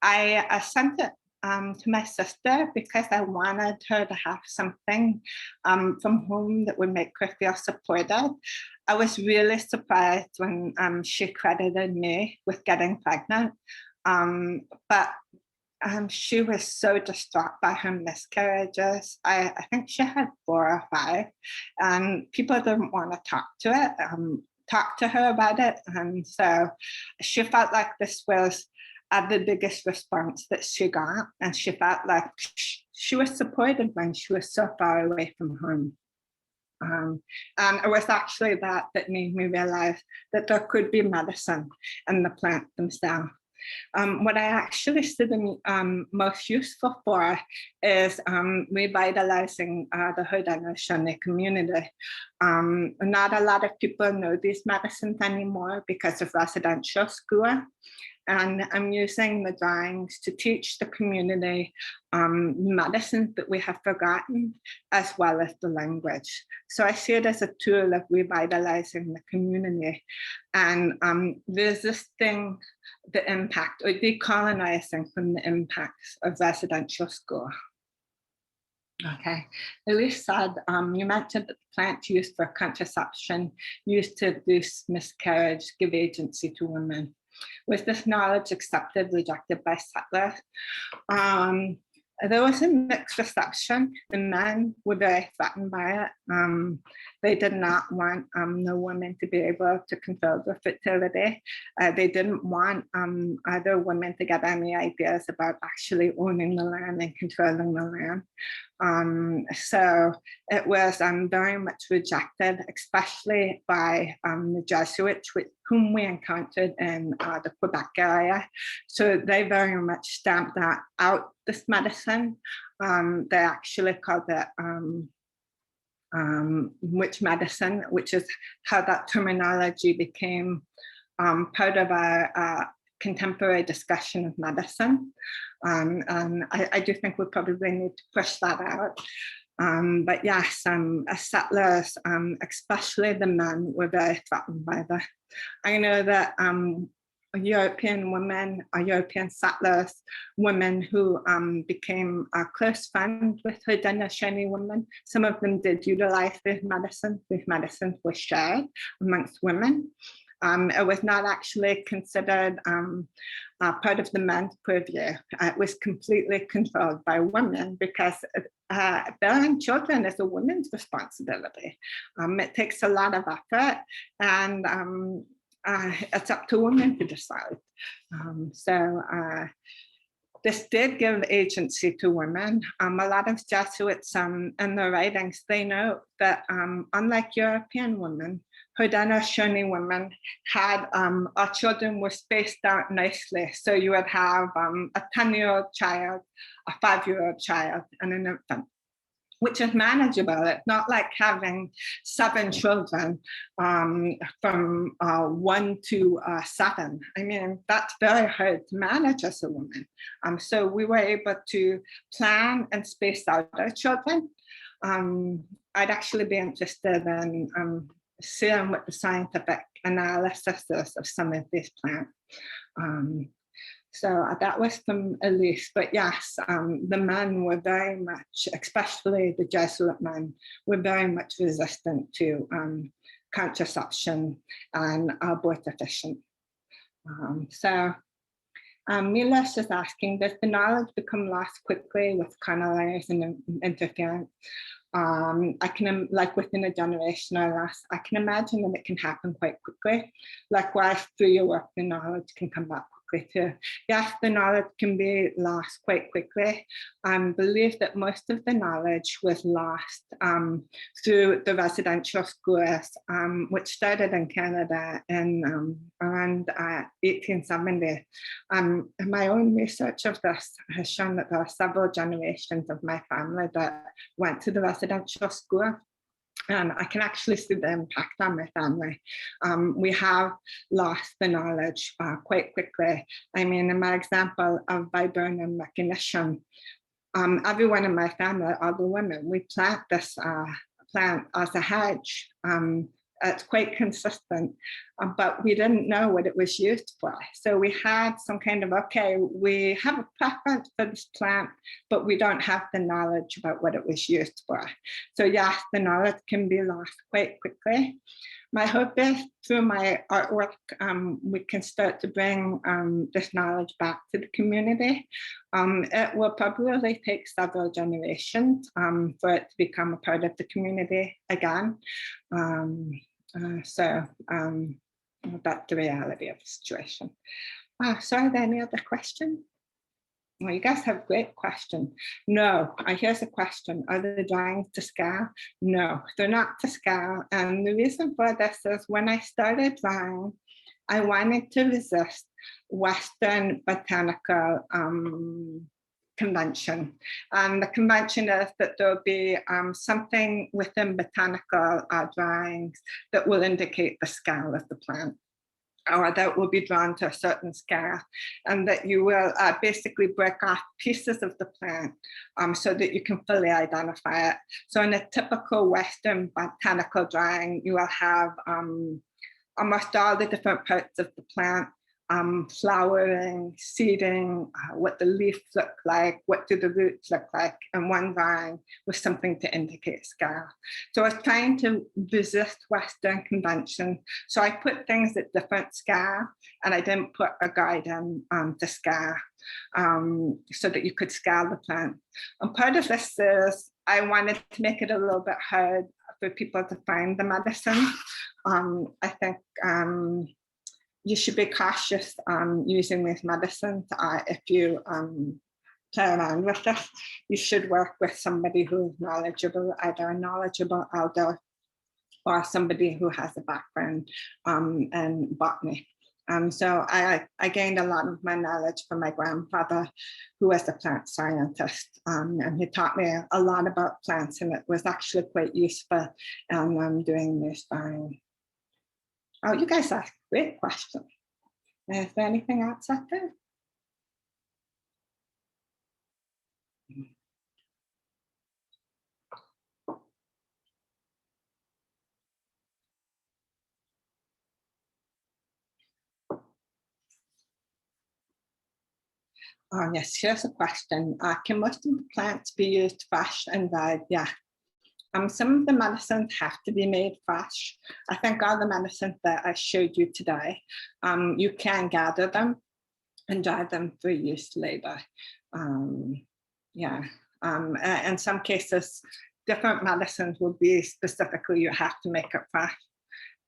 I sent it to my sister because I wanted her to have something from home that would make her feel supported. I was really surprised when she credited me with getting pregnant, but she was so distraught by her miscarriages. I think she had 4 or 5, and people didn't want to talk to her about it. And so she felt like this was the biggest response that she got. And she felt like she was supported when she was so far away from home. And it was actually that made me realize that there could be medicine in the plant themselves. What I actually see them most useful for is revitalizing the Haudenosaunee community. Not a lot of people know these medicines anymore because of residential school. And I'm using the drawings to teach the community medicines that we have forgotten, as well as the language. So I see it as a tool of revitalizing the community and resisting the impact or decolonizing from the impacts of residential school. Okay, Elise said, you mentioned that the plant used for contraception, used to reduce miscarriage, give agency to women. Was this knowledge accepted, rejected by settlers? There was a mixed reception. The men were very threatened by it. They did not want the women to be able to control their fertility. They didn't want other women to get any ideas about actually owning the land and controlling the land. So it was very much rejected, especially by the Jesuits, whom we encountered in the Quebec area. So they very much stamped that out, this medicine. They actually called it witch medicine, which is how that terminology became part of our contemporary discussion of medicine. And I do think we probably need to push that out. But yes, settlers, especially the men, were very threatened by that. I know that European women, European settlers, women who became close friends with Haudenosaunee women, some of them did utilize these medicines. These medicines were shared amongst women. It was not actually considered part of the men's purview. It was completely controlled by women because bearing children is a woman's responsibility. It takes a lot of effort, and it's up to women to decide. This did give agency to women. A lot of Jesuits in their writings, they note that unlike European women, Haudenosaunee women had our children were spaced out nicely. So you would have a 10-year-old child, a 5-year-old child, and an infant, which is manageable. It's not like having 7 children from 1 to 7. I mean, that's very hard to manage as a woman. So we were able to plan and space out our children. I'd actually be interested in seeing what the scientific analysis is of some of these plants. So that was from Elise, but yes, the men were very much, especially the Jesuit men, were very much resistant to contraception and abortifacient. Milos is asking, does the knowledge become lost quickly with colonizers and interference? I can, like within a generation or less, I can imagine that it can happen quite quickly. Likewise, through your work, the knowledge can come back quickly too. Yes, the knowledge can be lost quite quickly. I believe that most of the knowledge was lost through the residential schools, which started in Canada in around 1870. My own research of this has shown that there are several generations of my family that went to the residential school. And I can actually see the impact on my family. We have lost the knowledge quite quickly. I mean, in my example of viburnum recognition, everyone in my family, all the women, we plant this plant as a hedge It's quite consistent, but we didn't know what it was used for. So we had some kind of, okay, we have a preference for this plant, but we don't have the knowledge about what it was used for. So yes, the knowledge can be lost quite quickly. My hope is through my artwork, we can start to bring this knowledge back to the community. It will probably take several generations for it to become a part of the community again. So that's the reality of the situation. So are there any other questions? Well, you guys have great questions. No, here's a question. Are the drawings to scale? No, they're not to scale. And the reason for this is when I started drawing, I wanted to resist Western botanical convention. And the convention is that there'll be something within botanical drawings that will indicate the scale of the plant, or that will be drawn to a certain scale, and that you will basically break off pieces of the plant so that you can fully identify it. So in a typical Western botanical drawing, you will have almost all the different parts of the plant, flowering, seeding, what the leaves look like, what do the roots look like, and one drawing with something to indicate scale. So I was trying to resist Western convention. So I put things at different scale, and I didn't put a guide in to scale so that you could scale the plant. And part of this is I wanted to make it a little bit hard for people to find the medicine. I think you should be cautious using these medicines. If you play around with this, you should work with somebody who's knowledgeable, either a knowledgeable elder or somebody who has a background in botany. So I gained a lot of my knowledge from my grandfather, who was a plant scientist, and he taught me a lot about plants, and it was actually quite useful in doing this drawing. Oh, you guys asked great question. Is there anything else out there? Yes, here's a question. Can most of the plants be used fresh and dried? Yeah. Some of the medicines have to be made fresh. I think all the medicines that I showed you today, you can gather them and dry them for use later. Yeah. In some cases, different medicines will be specifically, you have to make it fresh.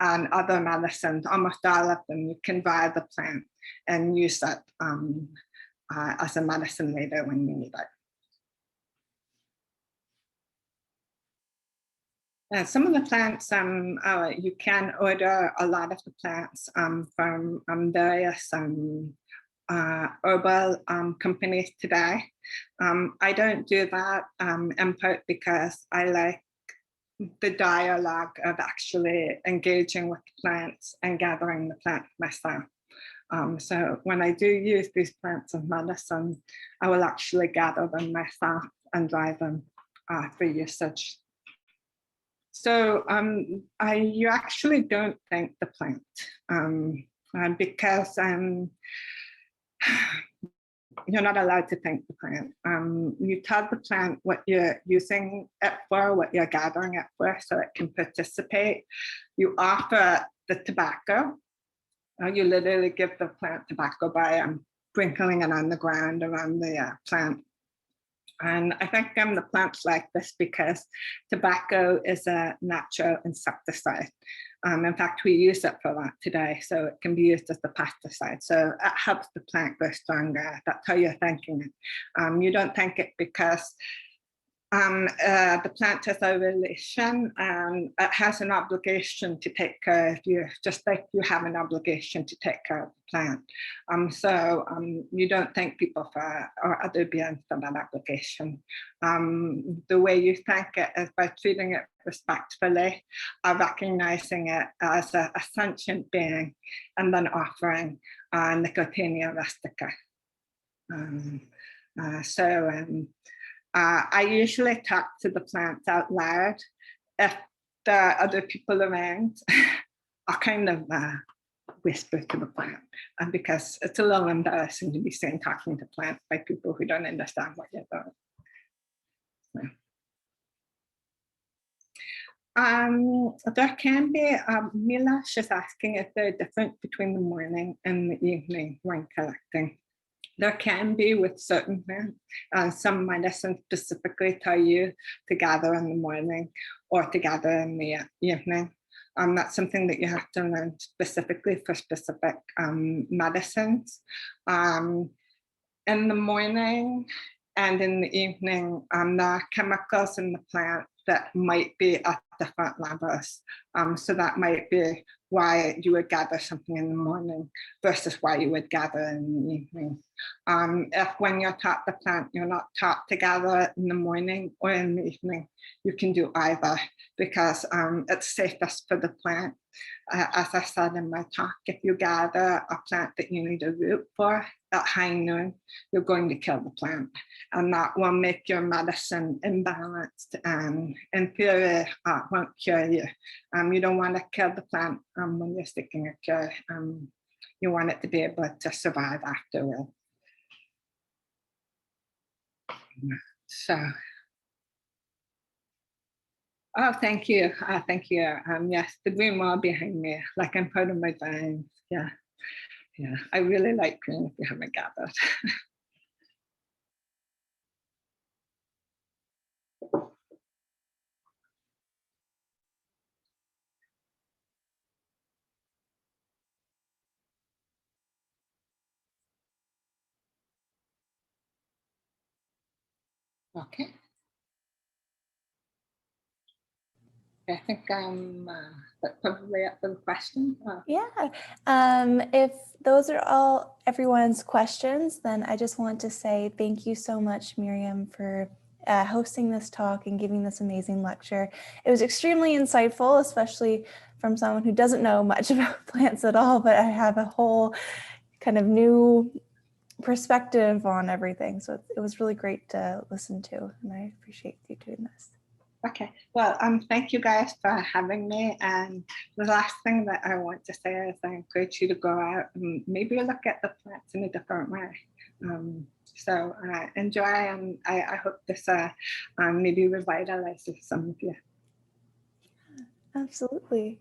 And other medicines, almost all of them, you can dry the plant and use it as a medicine later when you need it. Some of the plants, you can order a lot of the plants from various herbal companies today. I don't do that in part because I like the dialogue of actually engaging with the plants and gathering the plants myself. So when I do use these plants of medicine, I will actually gather them myself and dry them for usage. So you actually don't thank the plant because you're not allowed to thank the plant. You tell the plant what you're using it for, what you're gathering it for, so it can participate. You offer the tobacco. You literally give the plant tobacco by sprinkling it on the ground around the plant. And I think the plants like this because tobacco is a natural insecticide. In fact, we use it for that today, so it can be used as the pesticide. So it helps the plant grow stronger. That's how you're thanking it. You don't thank it because the plant has a relation and it has an obligation to take care of you, just like you have an obligation to take care of the plant. So you don't thank people for or other beings for that obligation. The way you thank it is by treating it respectfully, recognizing it as a sentient being, and then offering Nicotiana rustica. I usually talk to the plants out loud. If there are other people around, I kind of whisper to the plant, because it's a little embarrassing to be seen talking to plants by people who don't understand what you're doing. There can be, Mila, she's asking if there's a difference between the morning and the evening when collecting. There can be with certain plants. Some medicines specifically tell you to gather in the morning or to gather in the evening. That's something that you have to learn specifically for specific medicines. In the morning and in the evening, there are chemicals in the plant that might be at different levels. So that might be why you would gather something in the morning versus why you would gather in the evening. If when you're taught the plant, you're not taught to gather in the morning or in the evening, you can do either because it's safest for the plant. As I said in my talk, if you gather a plant that you need a root for at high noon, you're going to kill the plant. And that will make your medicine imbalanced and in theory won't cure you. You don't want to kill the plant when you're seeking a cure. You want it to be able to survive afterward. So, oh, thank you. Thank you. Yes, the green wall behind me, like I'm part of my drawings. Yeah. Yeah, I really like green if you haven't gathered. Okay. I think that's probably it for the question. Yeah, if those are all everyone's questions, then I just want to say thank you so much, Miriam, for hosting this talk and giving this amazing lecture. It was extremely insightful, especially from someone who doesn't know much about plants at all, but I have a whole kind of new perspective on everything. So it was really great to listen to, and I appreciate you doing this. Okay, well, thank you guys for having me. And the last thing that I want to say is I encourage you to go out and maybe look at the plants in a different way. So enjoy, and I hope this maybe revitalizes some of you. Absolutely.